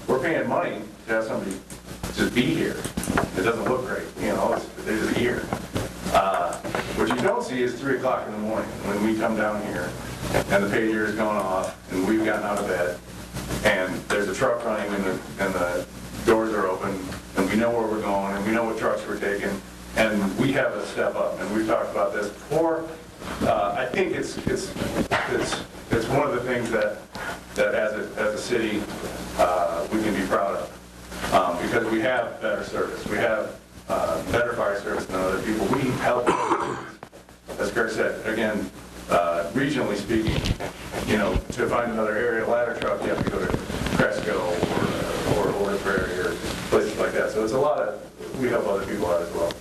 we're paying money to have somebody just be here. It doesn't look great, they're just here. What you don't see is 3 o'clock in the morning when we come down here and the pager is going off and we've gotten out of bed and there's a truck running and the doors are open and we know where we're going and we know what trucks we're taking and we have to step up. And we've talked about this before. I think it's one of the things that as a city we can be proud of because we have better service. We have better fire service than other people. We help, as Kurt said, again, regionally speaking, to find another area ladder truck, you have to go to Cresco or Order Prairie or places like that. So it's a lot of, we help other people out as well.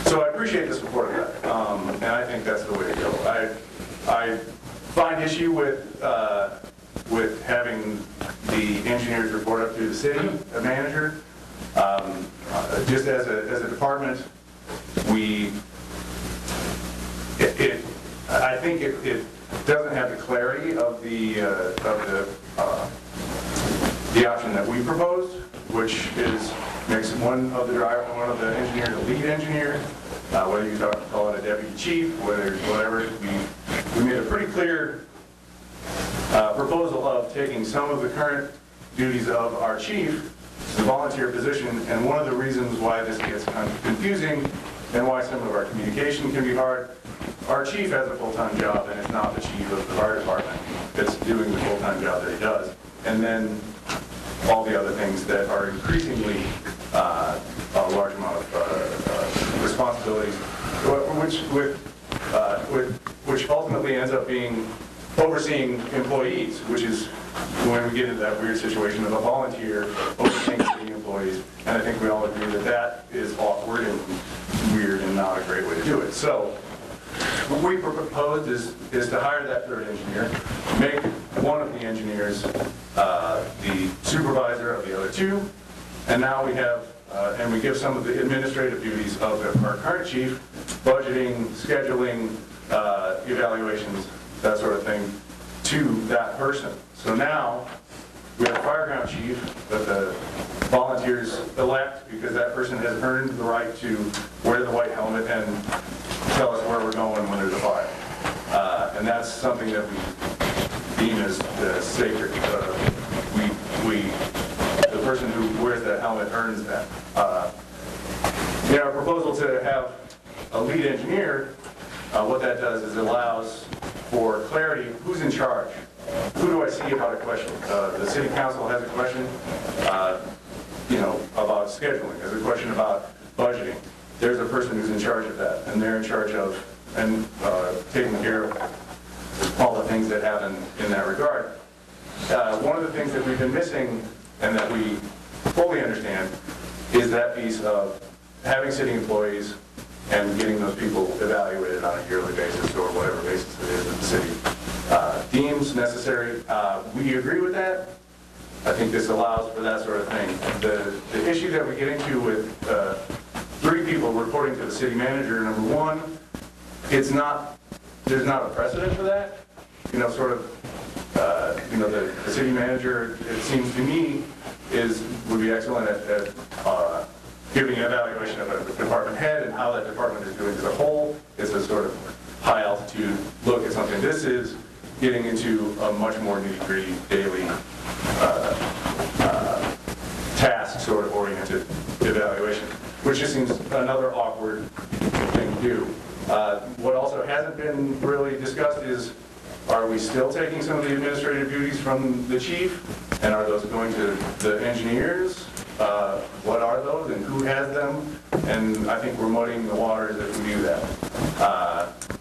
So I appreciate the support of that, and I think that's the way to go. I find issue with having the engineers report up to the city manager. Just as a department, I think it doesn't have the clarity of the option that we proposed, which makes one of the engineers a lead engineer, whether you call it a deputy chief, whatever. We made a pretty clear proposal of taking some of the current duties of our chief, the volunteer position, and one of the reasons why this gets kind of confusing and why some of our communication can be hard. Our chief has a full-time job, and it's not the chief of the fire department that's doing the full-time job that he does. And then all the other things that are increasingly a large amount of responsibilities, which ultimately ends up being overseeing employees, which is when we get into that weird situation of a volunteer overseeing city employees. And I think we all agree that that is awkward and weird and not a great way to do it. So what we proposed is to hire that 3rd engineer, make one of the engineers the supervisor of the other 2, and now we have, and we give some of the administrative duties of our current chief, budgeting, scheduling, evaluations, that sort of thing, to that person. So now we have a fireground chief that the volunteers elect because that person has earned the right to wear the white helmet and tell us where we're going when there's a fire. And that's something that we deem as sacred. The person who wears that helmet earns that. In our proposal to have a lead engineer, what that does is allows for clarity, who's in charge? Who do I see about a question? The city council has a question, about scheduling. There's a question about budgeting. There's a person who's in charge of that, and they're in charge of taking care of all the things that happen in that regard. One of the things that we've been missing and that we fully understand is that piece of having city employees and getting those people evaluated on a yearly basis or whatever basis it is that the city deems necessary. We agree with that. I think this allows for that sort of thing. The issue that we get into with 3 people reporting to the city manager, number one, there's not a precedent for that. The city manager, it seems to me, would be excellent at giving an evaluation of a department head and how that department is doing as a whole. It's a sort of high altitude look at something. This is getting into a much more nitty-gritty daily task sort of oriented evaluation, which just seems another awkward thing to do. What also hasn't been really discussed is, are we still taking some of the administrative duties from the chief? And are those going to the engineers? What are those and who has them? And I think we're muddying the waters if we do that.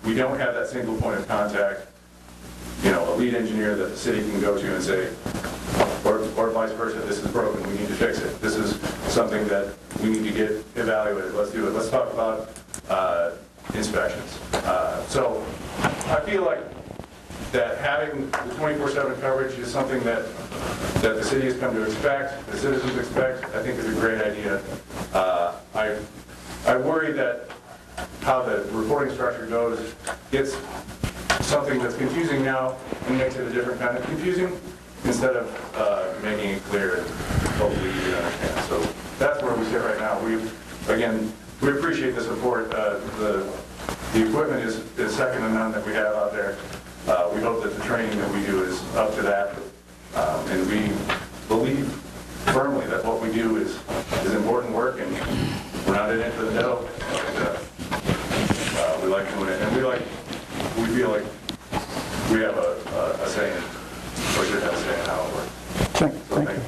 We don't have that single point of contact, a lead engineer that the city can go to and say, or vice versa, this is broken, we need to fix it. This is something that we need to get evaluated, let's do it. Let's talk about inspections. So I feel like that having the 24/7 coverage is something that the city has come to expect, the citizens expect, I think is a great idea. I worry that how the reporting structure goes gets something that's confusing now and makes it a different kind of confusing instead of making it clear and hopefully easy to understand. So that's where we sit right now. We appreciate the support. The equipment is second to none that we have out there. We hope that the training that we do is up to that, and we believe firmly that what we do is important work, and we're not in it for the dough. We like doing it, and we feel like we have a say in, or should have a say in how it works. Thank you.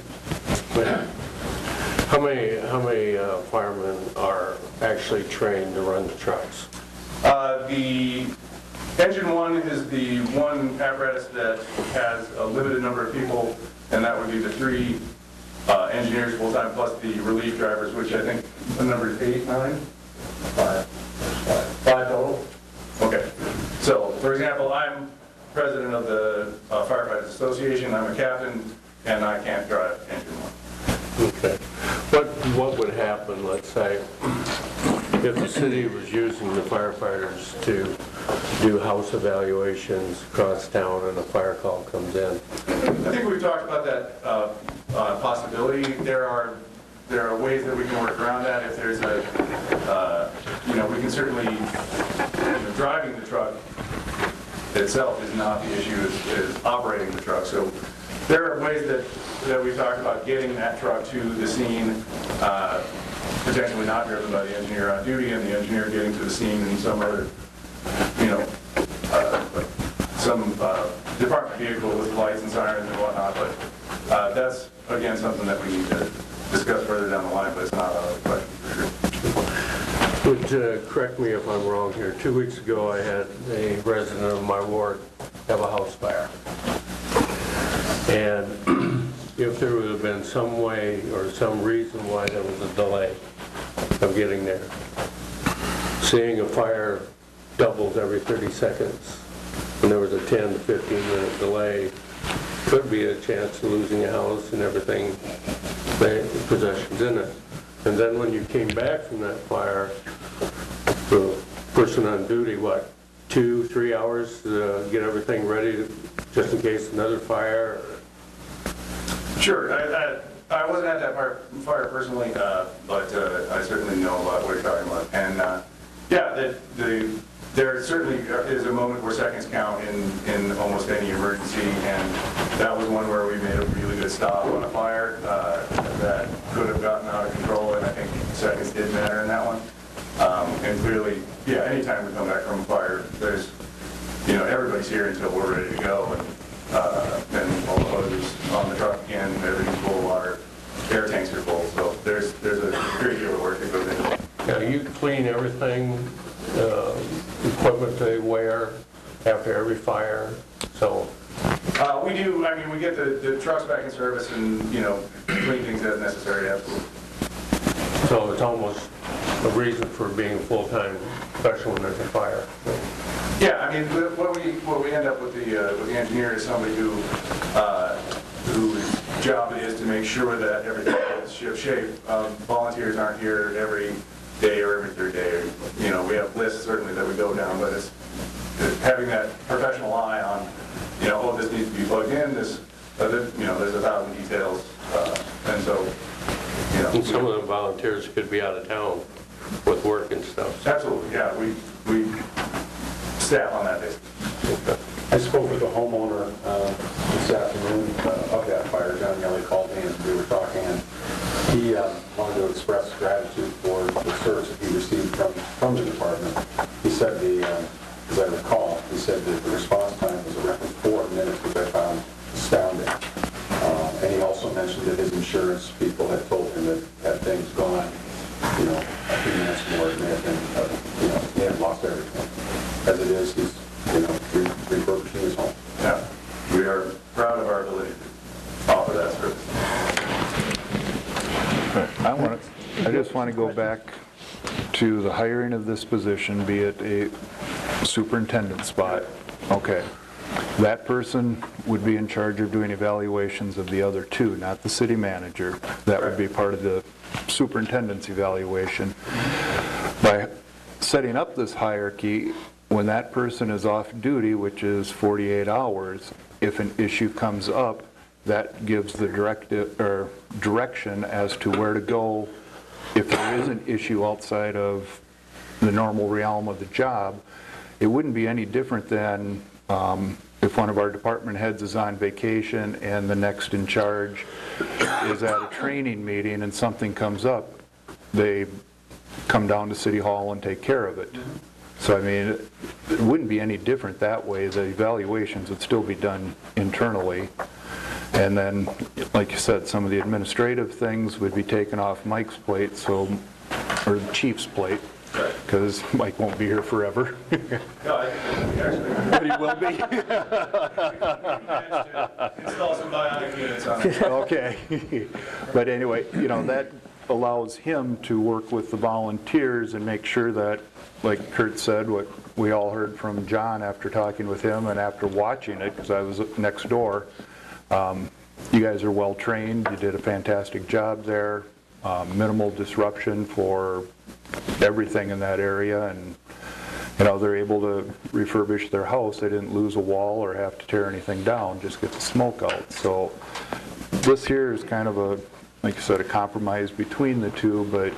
How many firemen are actually trained to run the trucks? The engine one is the one apparatus that has a limited number of people, and that would be the 3 engineers full-time plus the relief drivers, which I think the number is 8, 9? 5 total? Okay. So, for example, I'm president of the Firefighters Association. I'm a captain, and I can't drive engine one. Okay. What would happen, let's say, if the city was using the firefighters to do house evaluations across town and a fire call comes in? I think we've talked about that possibility. There are ways that we can work around that. If there's we can certainly, driving the truck itself is not the issue, is operating the truck. So there are ways that we've talked about getting that truck to the scene, potentially not driven by the engineer on duty, and the engineer getting to the scene in some other, some department vehicle with lights and sirens and whatnot. But that's, again, something that we need to discuss further down the line, but it's not out of the question for sure. But correct me if I'm wrong here. 2 weeks ago, I had a resident of my ward have a house fire. And if there would have been some way or some reason why there was a delay of getting there, seeing a fire doubles every 30 seconds, and there was a 10 to 15 minute delay, could be a chance of losing a house and everything, the possessions in it. And then when you came back from that fire, the person on duty, 2-3 hours to get everything ready just in case another fire? Sure. I wasn't at that fire personally, but I certainly know about what you're talking about. And yeah, there certainly is a moment where seconds count in almost any emergency, and that was one where we made a really good stop on a fire that could have gotten out of control, and I think seconds did matter in that one. And clearly, yeah, anytime we come back from a fire, there's, everybody's here until we're ready to go, and all the hoses on the truck again, everything's full of water, air tanks are full, so there's a great deal of work that goes into it. Now, you clean everything, equipment they wear after every fire, so. We do, we get the trucks back in service and, clean things as necessary, absolutely. So it's almost a reason for being a full-time professional when there's a fire. Yeah, what we end up with the engineer is somebody whose job it is to make sure that everything is ship-shape. Volunteers aren't here every day or every third day. We have lists certainly that we go down, but it's having that professional eye on, this needs to be plugged in, there's 1,000 details, and so, And some of the volunteers could be out of town with work and stuff. Absolutely, yeah, we staff on that basis. I spoke with the homeowner this afternoon of that fire. John Yelly called me and we were talking, and he wanted to express gratitude for the service that he received from the department. He said as I recall, he said that the response time was a record 4 minutes, which I found astounding. And he also mentioned that his insurance people had told him that had things gone, a few minutes more, it may have been, he had lost everything. As it is, he's, refurbishing his home. Yeah, we are proud of our ability to offer that service. I just want to go back to the hiring of this position, be it a superintendent spot. Okay. That person would be in charge of doing evaluations of the other two, not the city manager. That would be part of the superintendent's evaluation. By setting up this hierarchy, when that person is off duty, which is 48 hours, if an issue comes up, that gives the direction as to where to go if there is an issue outside of the normal realm of the job. It wouldn't be any different than if one of our department heads is on vacation and the next in charge is at a training meeting and something comes up, they come down to City Hall and take care of it. So it wouldn't be any different that way. The evaluations would still be done internally. And then, like you said, some of the administrative things would be taken off Mike's plate, or the chief's plate, because Mike won't be here forever. No, I think actually. But he will be. Install some bionic units on it. Okay. But anyway, that allows him to work with the volunteers and make sure that, like Kurt said, what we all heard from John after talking with him and after watching it, because I was next door, you guys are well trained, you did a fantastic job there, minimal disruption for everything in that area, and they're able to refurbish their house. They didn't lose a wall or have to tear anything down, just get the smoke out. So this here is kind of a, like you said, a compromise between the two, but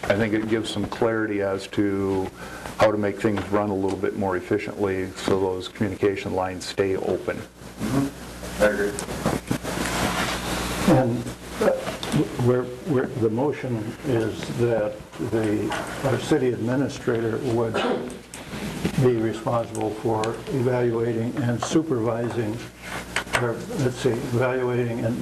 I think it gives some clarity as to how to make things run a little bit more efficiently so those communication lines stay open. I agree. And the motion is that our city administrator would be responsible for evaluating and supervising, or evaluating and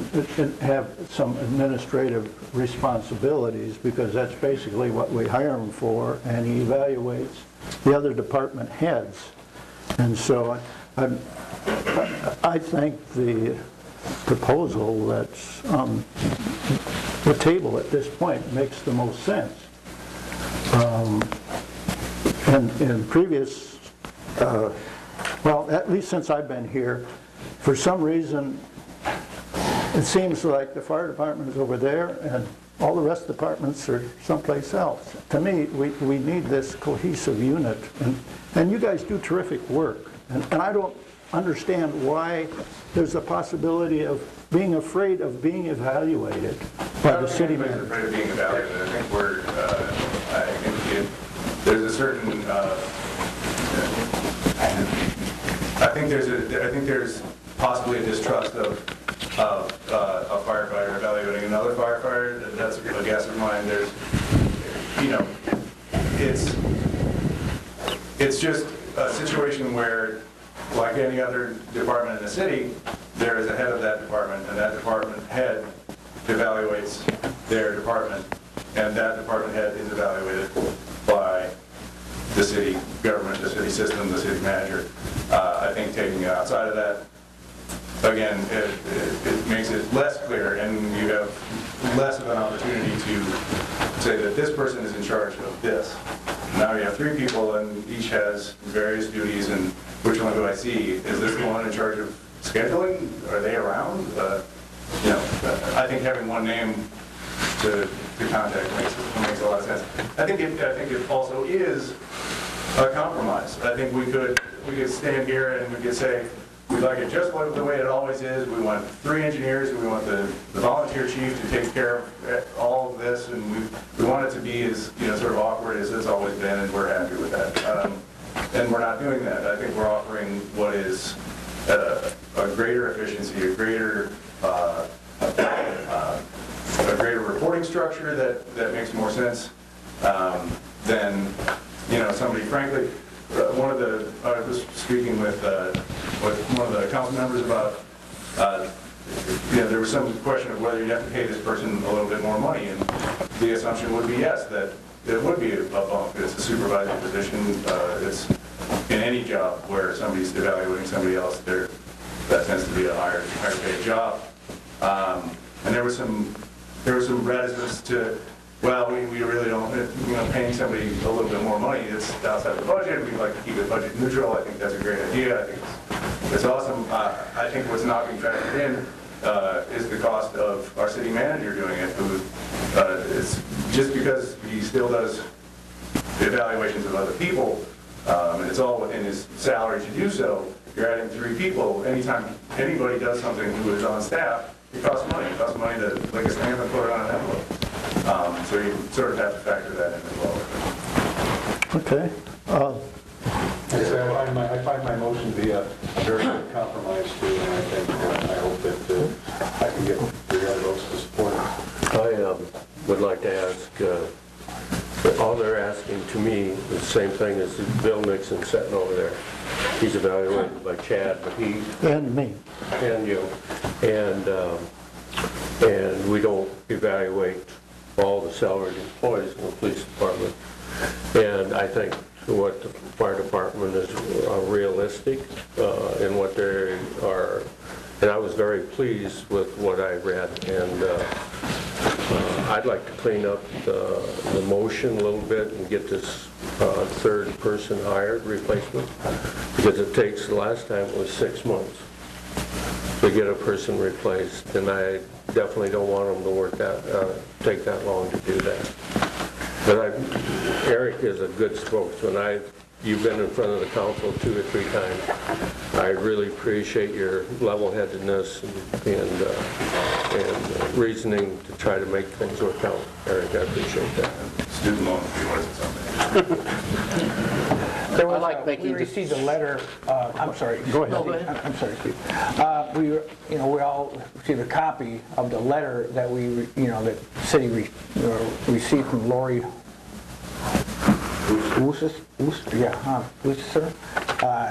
have some administrative responsibilities, because that's basically what we hire him for, and he evaluates the other department heads. And so I think the proposal that's on the table at this point makes the most sense. And in previous, well, at least since I've been here, for some reason, it seems like the fire department is over there and all the rest of the departments are someplace else. To me, we need this cohesive unit, and you guys do terrific work. And I don't understand why there's a possibility of being afraid of being evaluated by the city Everybody's manager. afraid of being evaluated. I think there's a certain, I think there's possibly a distrust of a firefighter evaluating another firefighter. That's a guess of mine. There's, you know, it's just a situation where, like any other department in the city, there is a head of that department, and that department head evaluates their department, and that department head is evaluated by the city government, the city system, the city manager. I think taking it outside of that, again, it makes it less clear, and you have less of an opportunity to say that this person is in charge of this. Now you have 3 people, and each has various duties, and which one do I see? Is this the one in charge of scheduling? Are they around? You know, I think having one name to contact makes a lot of sense. I think it also is a compromise. I think we could stand here and we could say, we'd like it just like the way it always is. We want 3 engineers, we want the volunteer chief to take care of all of this, and we want it to be as, you know, sort of awkward as it's always been, and we're happy with that. And we're not doing that. I think we're offering what is a greater efficiency, a greater reporting structure that makes more sense than, you know, somebody, frankly, I was speaking with one of the council members about, you know, there was some question of whether you have to pay this person a little bit more money, and the assumption would be yes, that it would be a bump. It's a supervisory position. It's in any job where somebody's evaluating somebody else, that tends to be a higher paid job. And there was some reticence to, well, we really don't, you know, paying somebody a little bit more money, it's outside the budget, we'd like to keep it budget neutral. I think that's a great idea. I think it's awesome. I think what's not being factored in is the cost of our city manager doing it, who is, just because he still does evaluations of other people, and it's all within his salary to do so. You're adding 3 people. Anytime anybody does something who is on staff, it costs money. It costs money to lick a stamp and put it on an envelope. So you sort of have to factor that in as well. Okay. I find my motion to be a very good compromise too, and I think, I hope that I can get the other votes to support it. I would like to ask, all they're asking to me is the same thing as Bill Nixon sitting over there. He's evaluated by Chad, but he... And me. And you. And we don't evaluate all the salaried employees in the police department. And I think what the fire department is realistic in what they are. And I was very pleased with what I read. And I'd like to clean up the motion a little bit and get this 3rd person hired, replacement, because it takes, the last time it was 6 months to get a person replaced, and I definitely don't want them to work take that long to do that. But Eric is a good spokesman. You've been in front of the council 2 or 3 times. I really appreciate your level-headedness and reasoning to try to make things work out. Eric, I appreciate that. Student loan, if you wanted something. I like making... We received a letter, I'm sorry. Go ahead. No, go ahead. I'm sorry, Steve. We all received a copy of the letter that that the city received from Lori Woostis,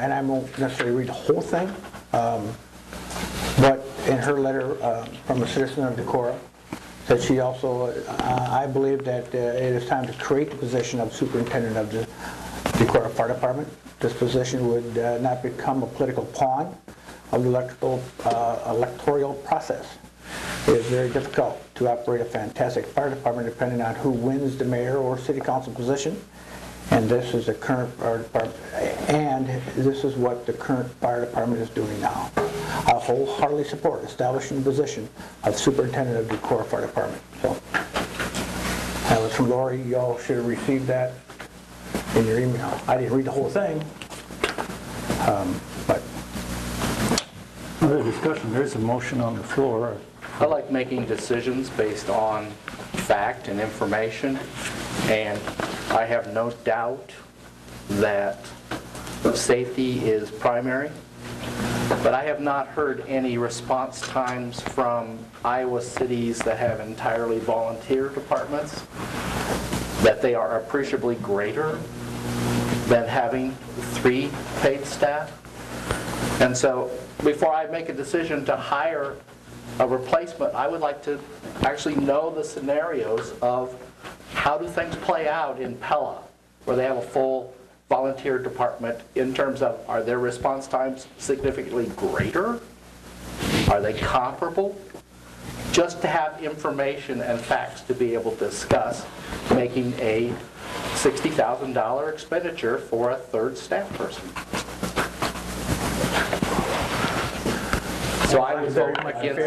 and I won't necessarily read the whole thing, but in her letter from a citizen of Decorah, that she also, I believe that it is time to create the position of superintendent of the Decorah Fire Department. This position would not become a political pawn of the electoral process. It is very difficult to operate a fantastic fire department depending on who wins the mayor or city council position. And this is the current fire department, and this is what the current fire department is doing now. I wholeheartedly support establishing the position of superintendent of the Decorah Fire Department. So that was from Lori. You all should have received that in your email. I didn't read the whole thing, but Other discussion, there's a motion on the floor. I like making decisions based on fact and information, and I have no doubt that safety is primary, but I have not heard any response times from Iowa cities that have entirely volunteer departments that they are appreciably greater than having 3 paid staff. And so before I make a decision to hire a replacement, I would like to actually know the scenarios of how do things play out in Pella, where they have a full volunteer department, in terms of, are their response times significantly greater? Are they comparable? Just to have information and facts to be able to discuss making a $60,000 expenditure for a 3rd staff person. So I would vote against. I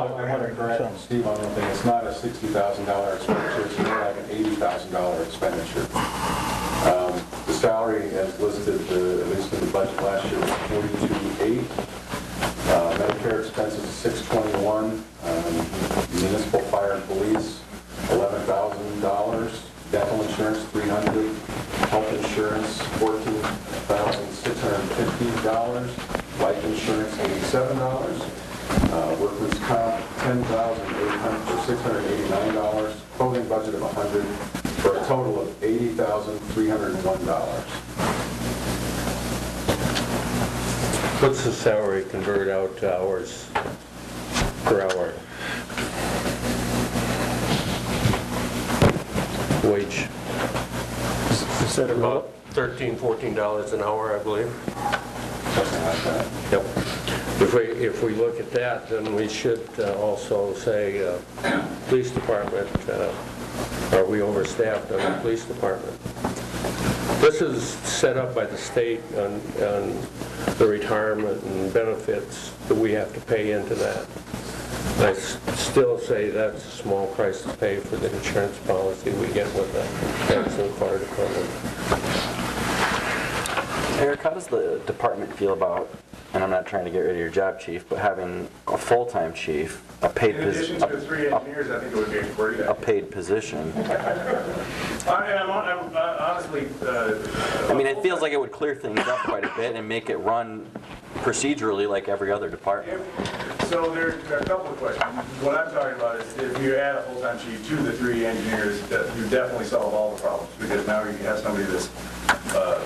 want to correct Steve on one thing. It's not a $60,000 expenditure, it's more like an $80,000 expenditure. The salary as listed, at least in the budget last year, was $42,800. Medicare expenses $621. Municipal fire and police $11,000. Dental insurance $300. Health insurance $14,650. Life insurance $87. Workman's comp $10,689. Clothing budget of $100, for a total of $80,301. What's the salary convert out to hours per hour? Wage? Is that About $13, $14 an hour, I believe. Something like that. Yep. If we look at that, then we should also say, police department, are we overstaffed on the police department? This is set up by the state on the retirement and benefits that we have to pay into that. I still say that's a small price to pay for the insurance policy we get with the Jackson Fire Department. Eric, how does the department feel about, and I'm not trying to get rid of your job, chief, but having a full-time chief, a paid In addition to the 3 engineers, I think it would be a great idea. a paid position? I'm honestly... I mean, it feels like it would clear things up quite a bit and make it run procedurally like every other department. So there are a couple of questions. What I'm talking about is if you add a full-time chief to the 3 engineers, you definitely solve all the problems, because now you have somebody that's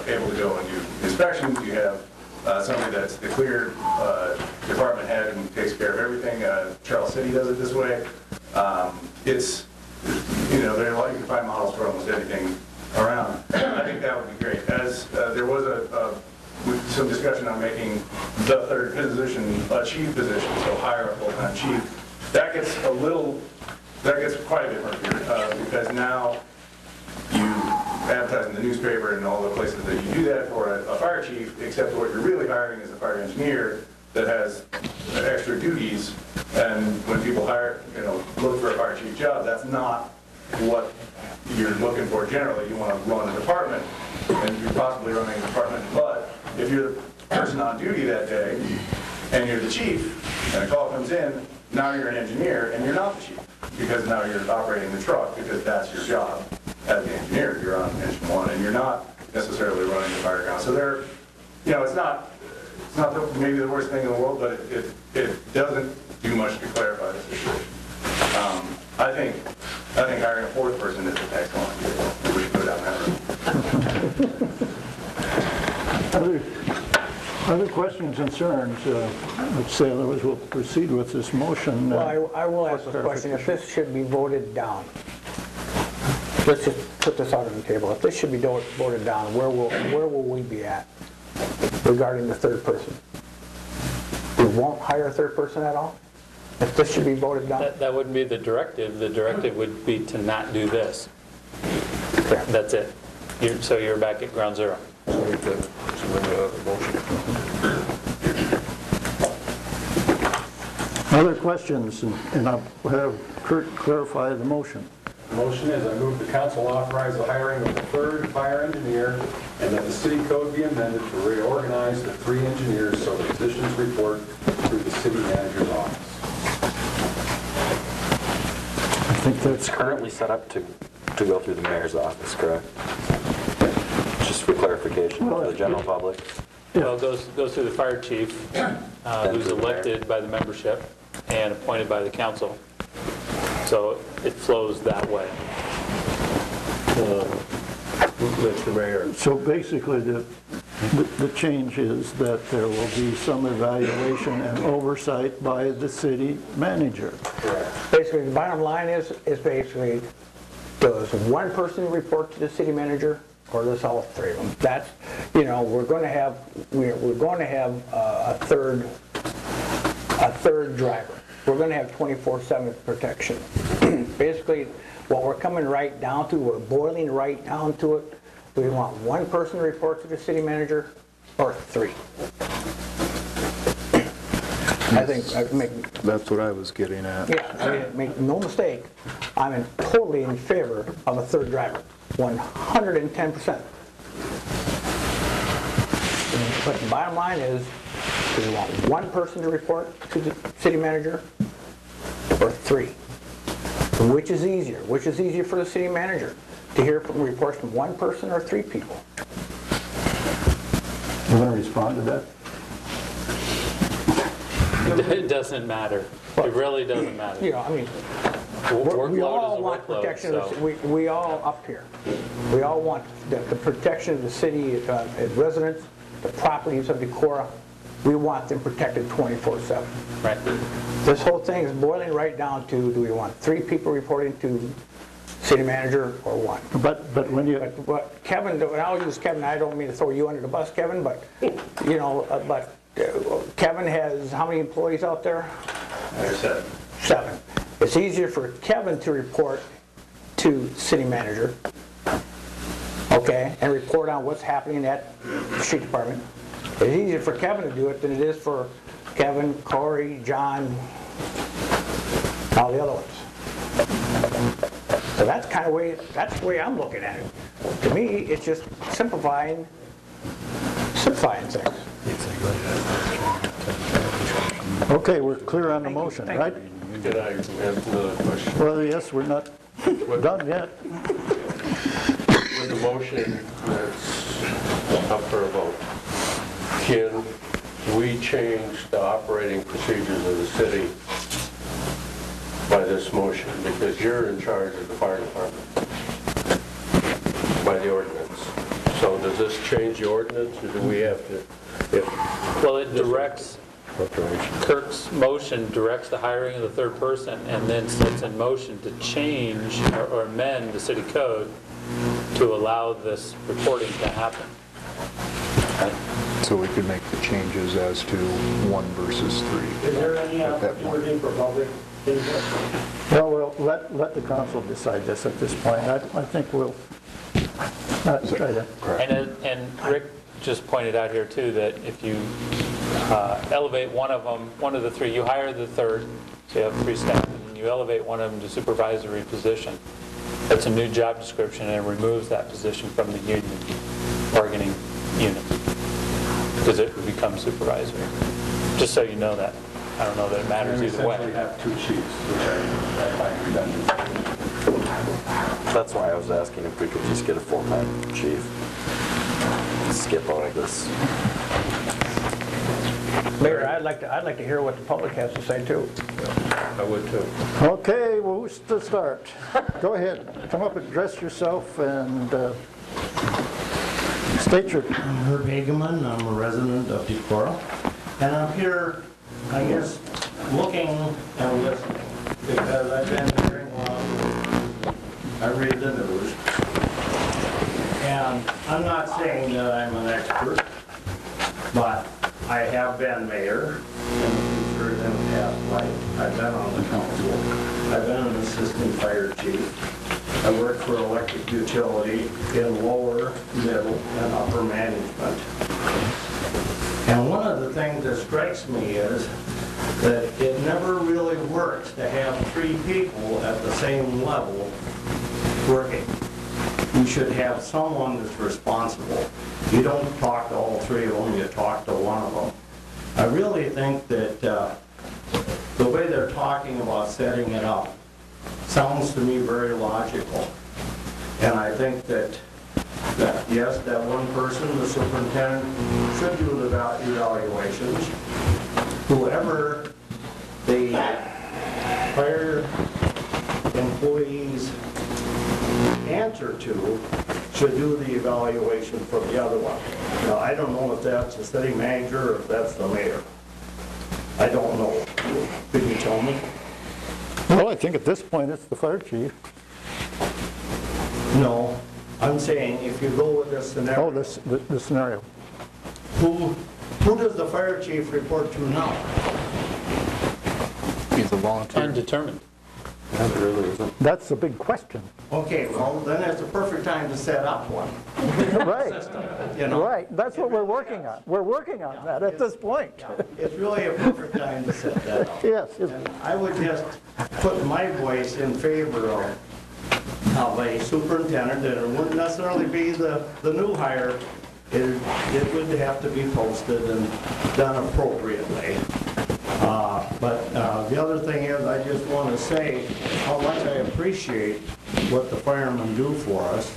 able to go and do inspections. You have somebody that's the clear department head and takes care of everything. Charles City does it this way. It's, you know, you can find models for almost anything around. I think that would be great. As there was some discussion on making the 3rd position a chief position, so hire a full-time chief. That gets quite a bit murkier, because now you advertise in the newspaper and all the places that you do that for a fire chief, except what you're really hiring is a fire engineer that has extra duties. And when people look for a fire chief job, that's not what you're looking for generally. You want to run a department, and you're possibly running a department, but if you're the person on duty that day and you're the chief and a call comes in, now you're an engineer and you're not the chief, because now you're operating the truck, because that's your job as the engineer. You're on engine 1 and you're not necessarily running the fire ground. So it's not maybe the worst thing in the world, but it doesn't do much to clarify the situation. I think hiring a 4th person is an excellent idea. We should go down that road. Other questions, concerns? Let's say otherwise we'll proceed with this motion. Well, I will ask the question, if this should be voted down, let's just put this out on the table. If this should be voted down, where will we be at regarding the 3rd person? We won't hire a 3rd person at all? If this should be voted down? That wouldn't be the directive. The directive would be to not do this. Okay. That's it. So you're back at ground zero. So we can submit a motion. Other questions, and I'll have Kurt clarify the motion. The motion is, I move the council authorize the hiring of the 3rd fire engineer, and that the city code be amended to reorganize the 3 engineers so the positions report through the city manager's office. I think that's It's currently set up to go through the mayor's office, correct? Just for clarification to the general public. Well, it goes through the fire chief, who's elected by the membership and appointed by the council. So it flows that way. Mr. Mayor. So basically, the change is that there will be some evaluation and oversight by the city manager. Basically, the bottom line is basically, does one person report to the city manager, or does all three of them? That's, you know, we're going to have a third driver. We're going to have 24/7 protection. Basically, what we're coming right down to, we're boiling right down to it. Do we want one person to report to the city manager, or three? I think That's what I was getting at. yeah, I mean, make no mistake, I'm totally in favor of a third driver, 110%. But the bottom line is, do we want one person to report to the city manager, or three? Which is easier? Which is easier for the city manager? To hear from reports from one person or three people? You want to respond to that? It doesn't matter. It really doesn't matter. You know, I mean, we Workload all is a want workload, protection of the, so. we all up here, we all want the protection of the city residents, the properties of Decorah. We want them protected 24/7. Right. This whole thing is boiling right down to, do we want three people reporting to city manager or one? But when you, But Kevin, when I'll use Kevin, I don't mean to throw you under the bus, Kevin, but, you know, Kevin has how many employees out there? There's 7. 7. It's easier for Kevin to report to city manager, okay, and report on what's happening at the street department. It's easier for Kevin to do it than it is for Kevin, Corey, John, all the other ones. So that's kind of that's the way I'm looking at it. To me, it's just simplifying things. okay, we're clear on the motion, right? Can I ask another question? Well, yes, we're not done yet. With the motion that's up for a vote, can we change the operating procedures of the city by this motion? Because you're in charge of the fire department by the ordinance. So does this change the ordinance, or do we have to? Well, it directs, Kirk's motion directs the hiring of the third person and then sets in motion to change or amend the city code to allow this reporting to happen. So we could make the changes as to 1 versus 3. Is there any opportunity for public input? Well, let the council decide this at this point. I think we'll not try to. And Rick just pointed out here too that if you elevate one of the three, you hire the third, so you have 3 staff, and you elevate one of them to supervisory position. That's a new job description and it removes that position from the union bargaining unit because it would become supervisory. Just so you know that. I don't know that it matters And either way. essentially have 2 chiefs, which I find redundant. That's why I was asking if we could just get a full-time chief. Skip all of this. Mayor, I'd like to hear what the public has to say too. I would too. Okay, well, who's to start? Go ahead, come up and address yourself and state your... I'm Herb Hageman, I'm a resident of Decorah, and I'm here, I guess, looking and listening, because I've been hearing I read the news, and I'm not saying that I'm an expert, but I have been mayor in the future in the past life. I've been on the council. I've been an assistant fire chief. I work for electric utility in lower, middle, and upper management. And one of the things that strikes me is that it never really works to have 3 people at the same level working. You should have someone that's responsible. You don't talk to all 3 of them, you talk to one of them. I really think that the way they're talking about setting it up sounds to me very logical. And I think that yes, that one person, the superintendent, should do the evaluations. Whoever the fire employees answer to should do the evaluation for the other one. Now, I don't know if that's the city manager or if that's the mayor. I don't know. Could you tell me? Well, I think at this point, it's the fire chief. No, I'm saying if you go with this scenario. Oh, the scenario. Who does the fire chief report to now? He's a volunteer. Undetermined. That really isn't. That's the big question. Okay, well, then it's the perfect time to set up one. Right, You know? right. That's what we're working on. We're working on that at this point. It's really a perfect time to set that up. Yes. And I would just put my voice in favor of a superintendent, and it wouldn't necessarily be the new hire. It would have to be posted and done appropriately. But the other thing is, I just want to say how much I appreciate what the firemen do for us.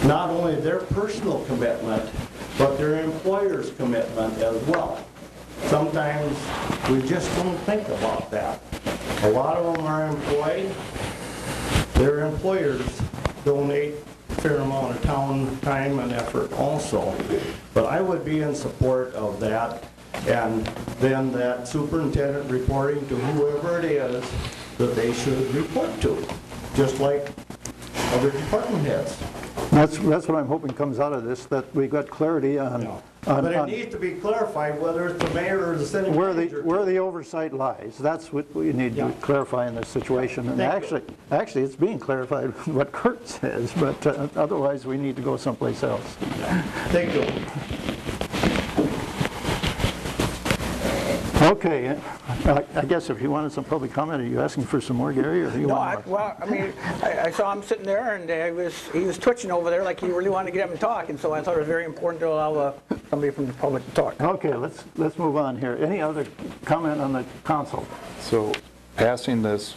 Not only their personal commitment, but their employer's commitment as well. Sometimes we just don't think about that. A lot of them are employed. Their employers donate a fair amount of time and effort also. But I would be in support of that. And then that superintendent reporting to whoever it is that they should report to, just like other department heads. That's what I'm hoping comes out of this, that we got clarity on. But it needs to be clarified whether it's the mayor or the city manager. Where the oversight lies. That's what we need to clarify in this situation. And Thank actually, it's being clarified what Kurt says, but otherwise we need to go someplace else. Thank you. Okay, I guess if you wanted some public comment, are you asking for some more, Gary, or do you want more? Well, I mean, I saw him sitting there, and he was twitching over there like he really wanted to get up and talk, and so I thought it was very important to allow somebody from the public to talk. Okay, let's move on here. Any other comment on the council? So passing this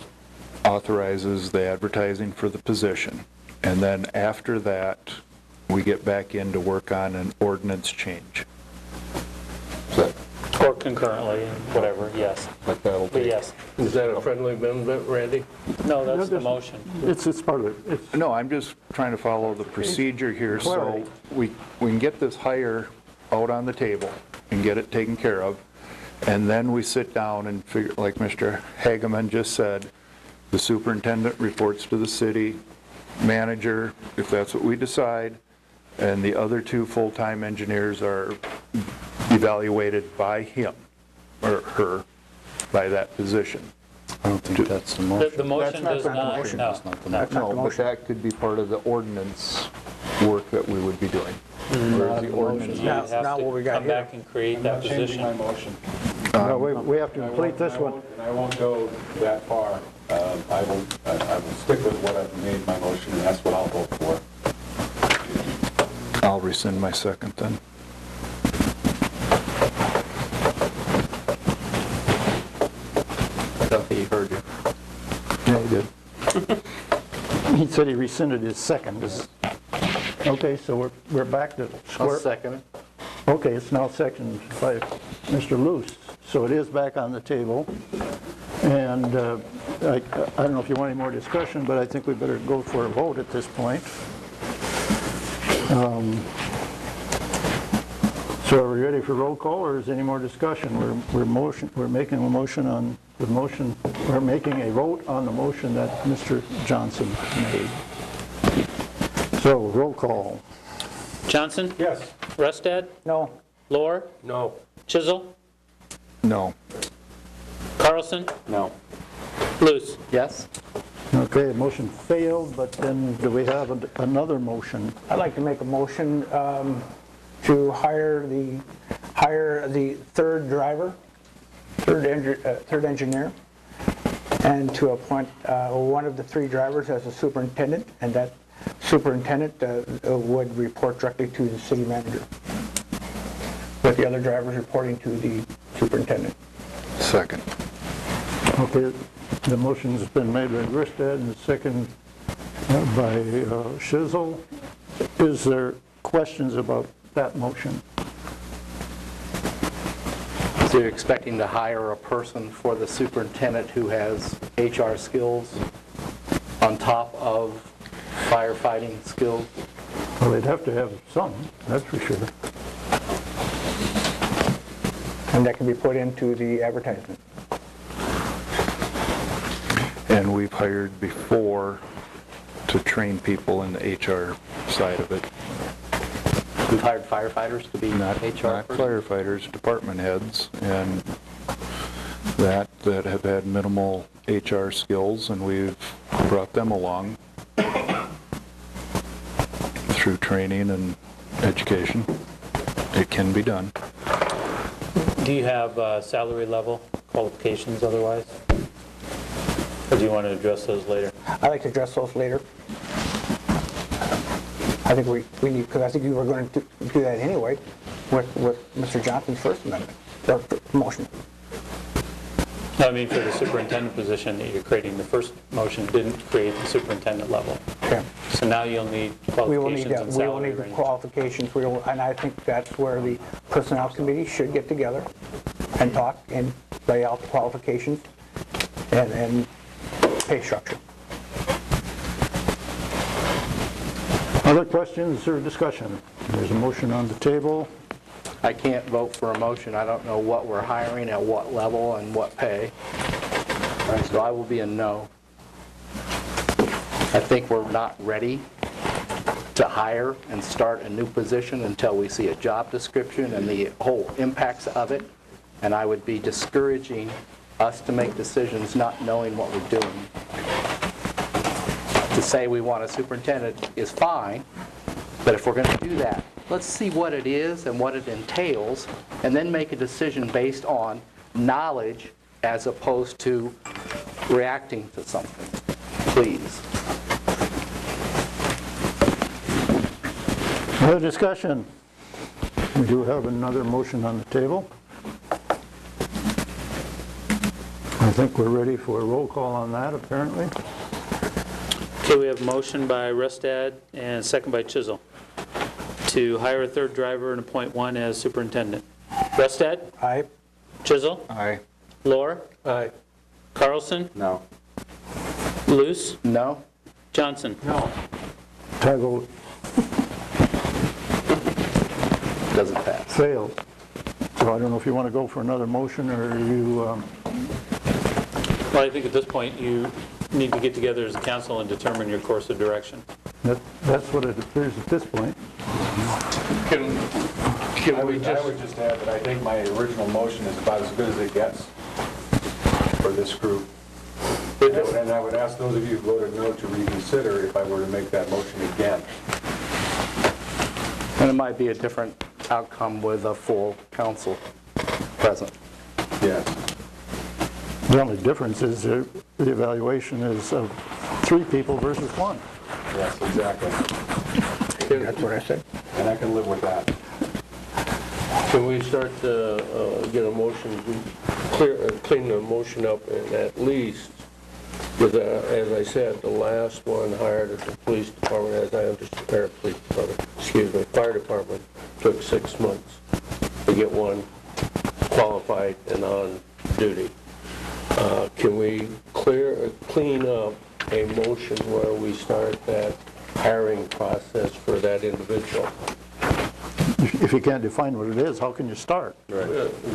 authorizes the advertising for the position, and then after that, we get back in to work on an ordinance change. Is that Or concurrently, whatever, yes. like that'll But take? yes. Is that a friendly amendment, Randy? No, that's the motion. It's part of it. No, I'm just trying to follow the procedure here, so Clarity. we can get this hire out on the table and get it taken care of, and then we sit down and figure, like Mr. Hageman just said, the superintendent reports to the city manager, if that's what we decide, and the other two full-time engineers are evaluated by him or her by that position. I don't think that's the motion. The motion does not the not, motion. no. No, but that could be part of the ordinance work that we would be doing. Whereas the ordinance, You Now- have now what we to got come here. back and create that Changing my position. motion. No, we have to complete this one. And I won't go that far. I will stick with what I've made my motion, and that's what I'll vote for. I'll rescind my second then. I don't think he heard you. Yeah, he did. He said he rescinded his second. Okay, so we're back to I'll square. second it. Okay, it's now seconded by Mr. Luce, so it is back on the table. And I don't know if you want any more discussion, but I think we better go for a vote at this point. So are we ready for roll call, or is there any more discussion? We're making a motion on the motion. We're making a vote on the motion that Mr. Johnson made. So roll call. Johnson? Yes. Rustad? No, Lohr? No. Chisel? No. Carlson? No. Luce? Yes? Okay, motion failed, but then do we have another motion? I'd like to make a motion to hire the third driver, third engineer, and to appoint one of the three drivers as a superintendent, and that superintendent would report directly to the city manager, with the other drivers reporting to the superintendent. Second. Okay, the motion's been made by Ristad and second by Shizzle. Is there questions about that motion? So you're expecting to hire a person for the superintendent who has HR skills on top of firefighting skills? Well, they'd have to have some, that's for sure. And that can be put into the advertisement. And we've hired before to train people in the HR side of it. We've hired firefighters to be Not HR person? firefighters, department heads, and that have had minimal HR skills, and we've brought them along through training and education. It can be done. Do you have salary level qualifications otherwise? Or do you want to address those later? I'd like to address those later. I think we need, because I think you were going to do that anyway with Mr. Johnson's first amendment, or motion. No, I mean for the superintendent position that you're creating, the first motion didn't create the superintendent level. Okay. So now you'll need We will need qualifications that. and We will salary need the range. qualifications. And I think that's where the personnel committee should get together and talk and lay out the qualifications and pay structure. Other questions or discussion? There's a motion on the table. I can't vote for a motion. I don't know what we're hiring, at what level, and what pay. So I will be a no. I think we're not ready to hire and start a new position until we see a job description and the whole impacts of it. And I would be discouraging us to make decisions not knowing what we're doing. To say we want a superintendent is fine, but if we're going to do that, let's see what it is and what it entails, and then make a decision based on knowledge as opposed to reacting to something. Please. Other discussion? We do have another motion on the table. I think we're ready for a roll call on that, apparently. Okay, we have a motion by Rustad and a second by Chisel to hire a third driver and appoint one as superintendent. Rustad? Aye. Chisel? Aye. Lohr? Aye. Carlson? No. Luce? No? Johnson? No. Tie vote Doesn't pass. failed. So I don't know if you want to go for another motion or you, Well, I think at this point you need to get together as a council and determine your course of direction. that's what it appears at this point. I would just add that I think my original motion is about as good as it gets for this group. And I would ask those of you who voted no to reconsider if I were to make that motion again. And it might be a different outcome with a full council present. Yes. The only difference is the evaluation is of 3 people versus 1. Yes, exactly. That's what I said. And I can live with that. Can we start to get a motion, clean the motion up and at least, with, as I said, the last one hired at the police department, as I understand, or police department, excuse me, fire department, took 6 months to get one qualified and on duty. Can we clean up a motion where we start that hiring process for that individual? If you can't define what it is, how can you start?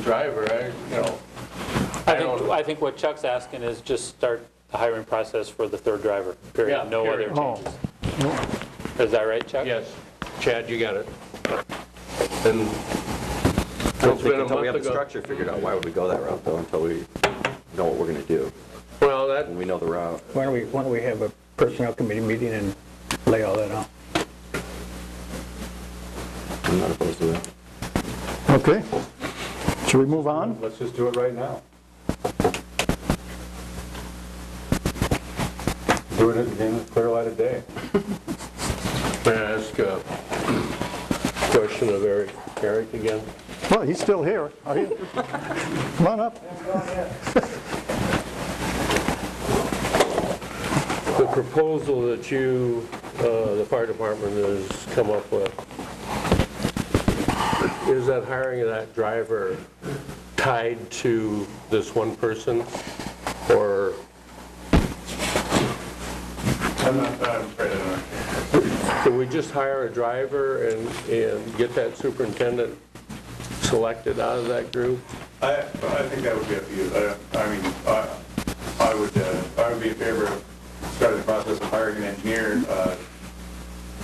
Driver, I think what Chuck's asking is just start the hiring process for the third driver, period. Yeah, No other period. changes. Is that right, Chuck? Yes. Chad, you got it. And I don't think until we have the structure figured out, why would we go that route though, until we know what we're going to do? Well, that, And we know the route. Why don't we have a personnel committee meeting and lay all that out? I'm not opposed to that. Okay. Should we move on? Let's just do it right now. Do it in clear light of day. may I ask a question of Eric Eric again. Well, he's still here. Are you? Come on up. The proposal that you, the fire department has come up with, is that hiring of that driver tied to this one person, or? I'm afraid I don't know. Can we just hire a driver and get that superintendent selected out of that group? I think that would be up to you. I mean, I would be in favor of starting the process of hiring an engineer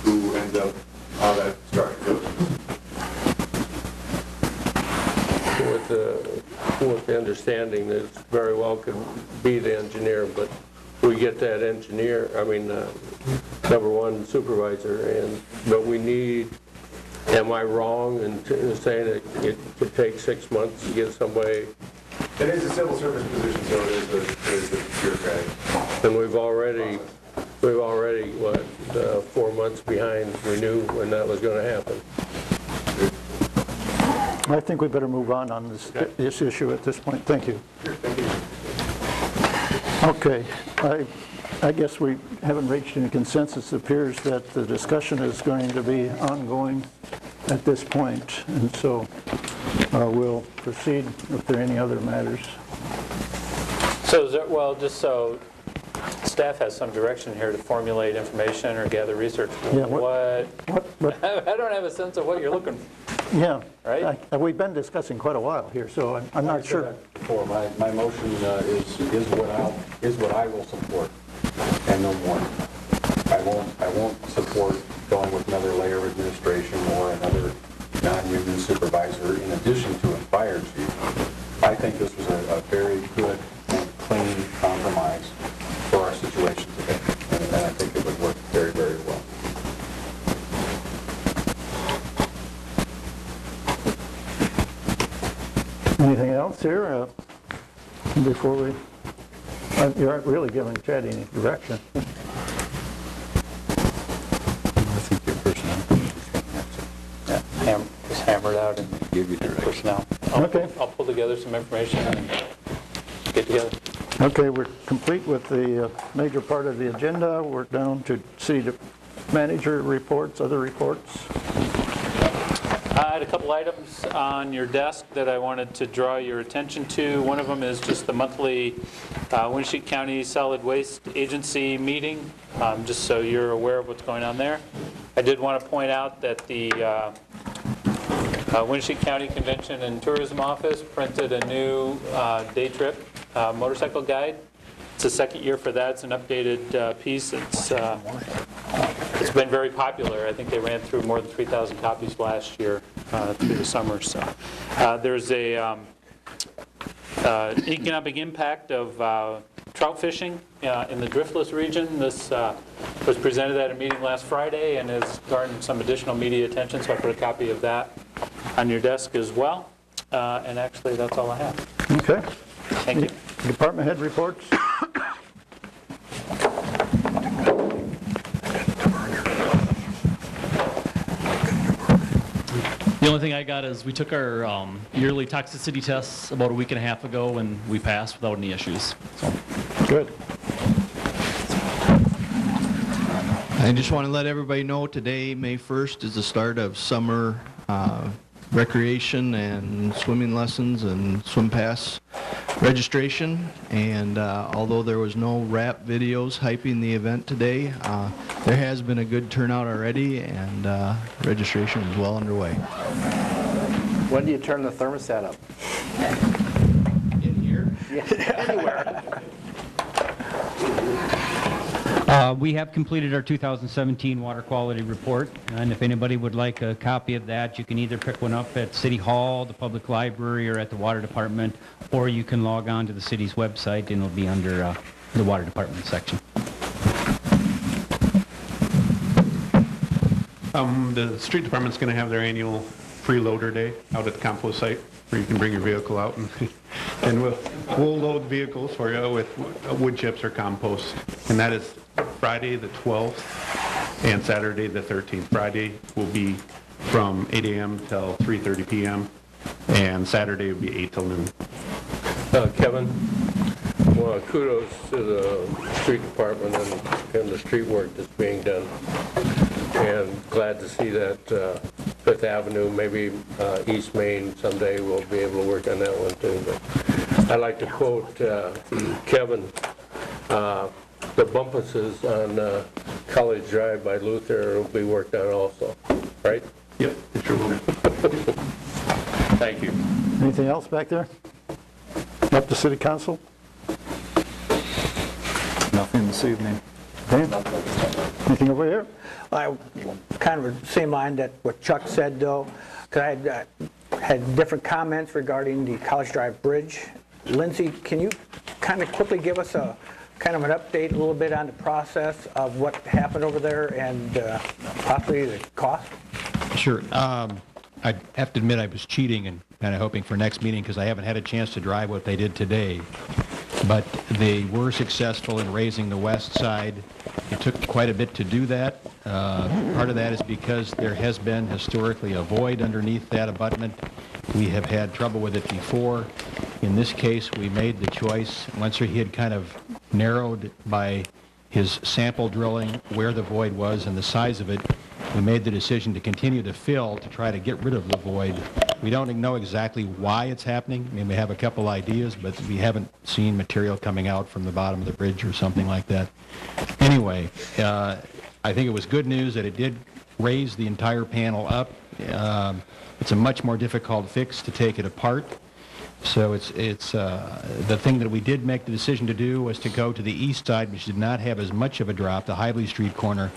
who ends up how that structure goes. With the understanding that it very well could be the engineer, but we get that engineer, I mean, number one supervisor, but we need, am I wrong in saying it could take 6 months to get somebody? It is a civil service position, so it is a bureaucratic. And we've already, what, 4 months behind, we knew when that was going to happen. I think we better move on this issue at this point. Thank you. Thank you. Okay, I guess we haven't reached any consensus. It appears that the discussion is going to be ongoing at this point, and so we'll proceed if there are any other matters. So, well, just so staff has some direction here to formulate information or gather research. Yeah, what? I don't have a sense of what you're looking for. Yeah, right? We've been discussing quite a while here, so I'm not sure. Before, my motion is what I will support, and no more. I won't support going with another layer of administration or another non-union supervisor in addition to a fire chief. I think this was a very good and clean compromise for our situation today, and I think it would work very, very well. Anything else here before we, you aren't really giving Chad any direction. I think your personnel Just hammered out and give you direction. personnel. Okay. I'll pull together some information and get together. Okay, we're complete with the major part of the agenda. We're down to city manager reports, other reports. I had a couple items on your desk that I wanted to draw your attention to. One of them is just the monthly Winnebago County Solid Waste Agency meeting, just so you're aware of what's going on there. I did want to point out that the Winnebago County Convention and Tourism Office printed a new day trip motorcycle guide. It's the second year for that. It's an updated piece. It's been very popular. I think they ran through more than 3,000 copies last year through the summer. So there's a economic impact of trout fishing in the driftless region. This was presented at a meeting last Friday and has garnered some additional media attention, so I put a copy of that on your desk as well. And actually, that's all I have. Okay. Thank you. Department head reports. The only thing I got is we took our yearly toxicity tests about a week and a half ago, and we passed without any issues. So. Good. I just want to let everybody know today, May 1st, is the start of summer recreation and swimming lessons and swim pass registration. And although there was no rap videos hyping the event today, there has been a good turnout already, and registration is well underway. When do you turn the thermostat up? In here? Yeah, anywhere. We have completed our 2017 water quality report, and if anybody would like a copy of that, you can either pick one up at City Hall, the Public Library, or at the Water Department, or you can log on to the city's website and it'll be under the Water Department section. The street department's going to have their annual freeloader day out at the compost site, where you can bring your vehicle out and we'll load vehicles for you with wood chips or compost. And that is Friday the 12th and Saturday the 13th. Friday will be from 8 a.m. till 3:30 p.m., and Saturday would be 8 till noon. Kevin, well, kudos to the street department and the street work that's being done. And glad to see that Fifth Avenue, maybe East Main someday we'll be able to work on that one too. But I'd like to quote Kevin, the bumpuses on College Drive by Luther will be worked on also, right? Yep, it sure will be. Thank you. Anything else back there? Up to City Council? Nothing this evening. Okay. Anything over here? I kind of the same line that what Chuck said, though, because I had different comments regarding the College Drive Bridge. Lindsay, can you kind of quickly give us a kind of an update a little bit on the process of what happened over there and possibly the cost? Sure. I have to admit I was cheating and kind of hoping for next meeting because I haven't had a chance to drive what they did today. But they were successful in raising the west side. It took quite a bit to do that. Part of that is because there has been historically a void underneath that abutment. We have had trouble with it before. In this case, we made the choice, once he had kind of narrowed by his sample drilling where the void was and the size of it, we made the decision to continue to fill to try to get rid of the void. We don't know exactly why it's happening. I mean, we have a couple ideas, but we haven't seen material coming out from the bottom of the bridge or something like that. Anyway, I think it was good news that it did raise the entire panel up. It's a much more difficult fix to take it apart. So it's the thing that we did make the decision to do was to go to the east side, which did not have as much of a drop, the Hively Street corner,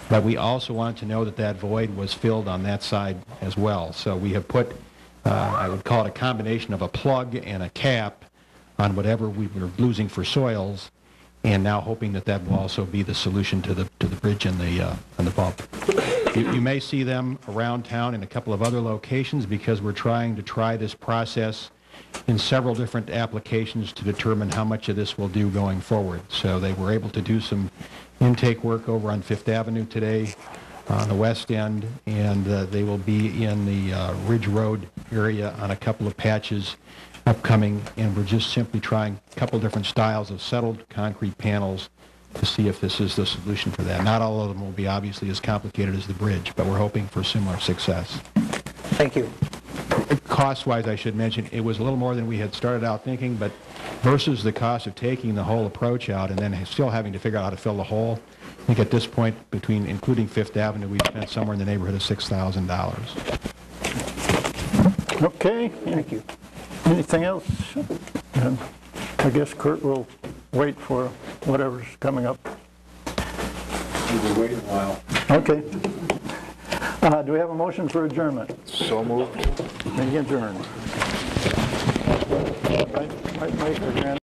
but we also wanted to know that that void was filled on that side as well. So we have put, I would call it a combination of a plug and a cap on whatever we were losing for soils, and now hoping that that will also be the solution to the bridge and the bump. You may see them around town in a couple of other locations because we're trying to try this process in several different applications to determine how much of this will do going forward. So they were able to do some intake work over on Fifth Avenue today on the west end, and they will be in the Ridge Road area on a couple of patches upcoming, and we're just simply trying a couple different styles of settled concrete panels to see if this is the solution for that. Not all of them will be obviously as complicated as the bridge, but we're hoping for similar success. Thank you. Cost-wise, I should mention, it was a little more than we had started out thinking, but versus the cost of taking the whole approach out and then still having to figure out how to fill the hole, I think at this point, including Fifth Avenue, we've spent somewhere in the neighborhood of $6,000. Okay. Thank you. Anything else? I guess Kurt will wait for whatever's coming up. We'll wait a while. Okay. Do we have a motion for adjournment? So moved. Meeting adjourned. Right, Mike,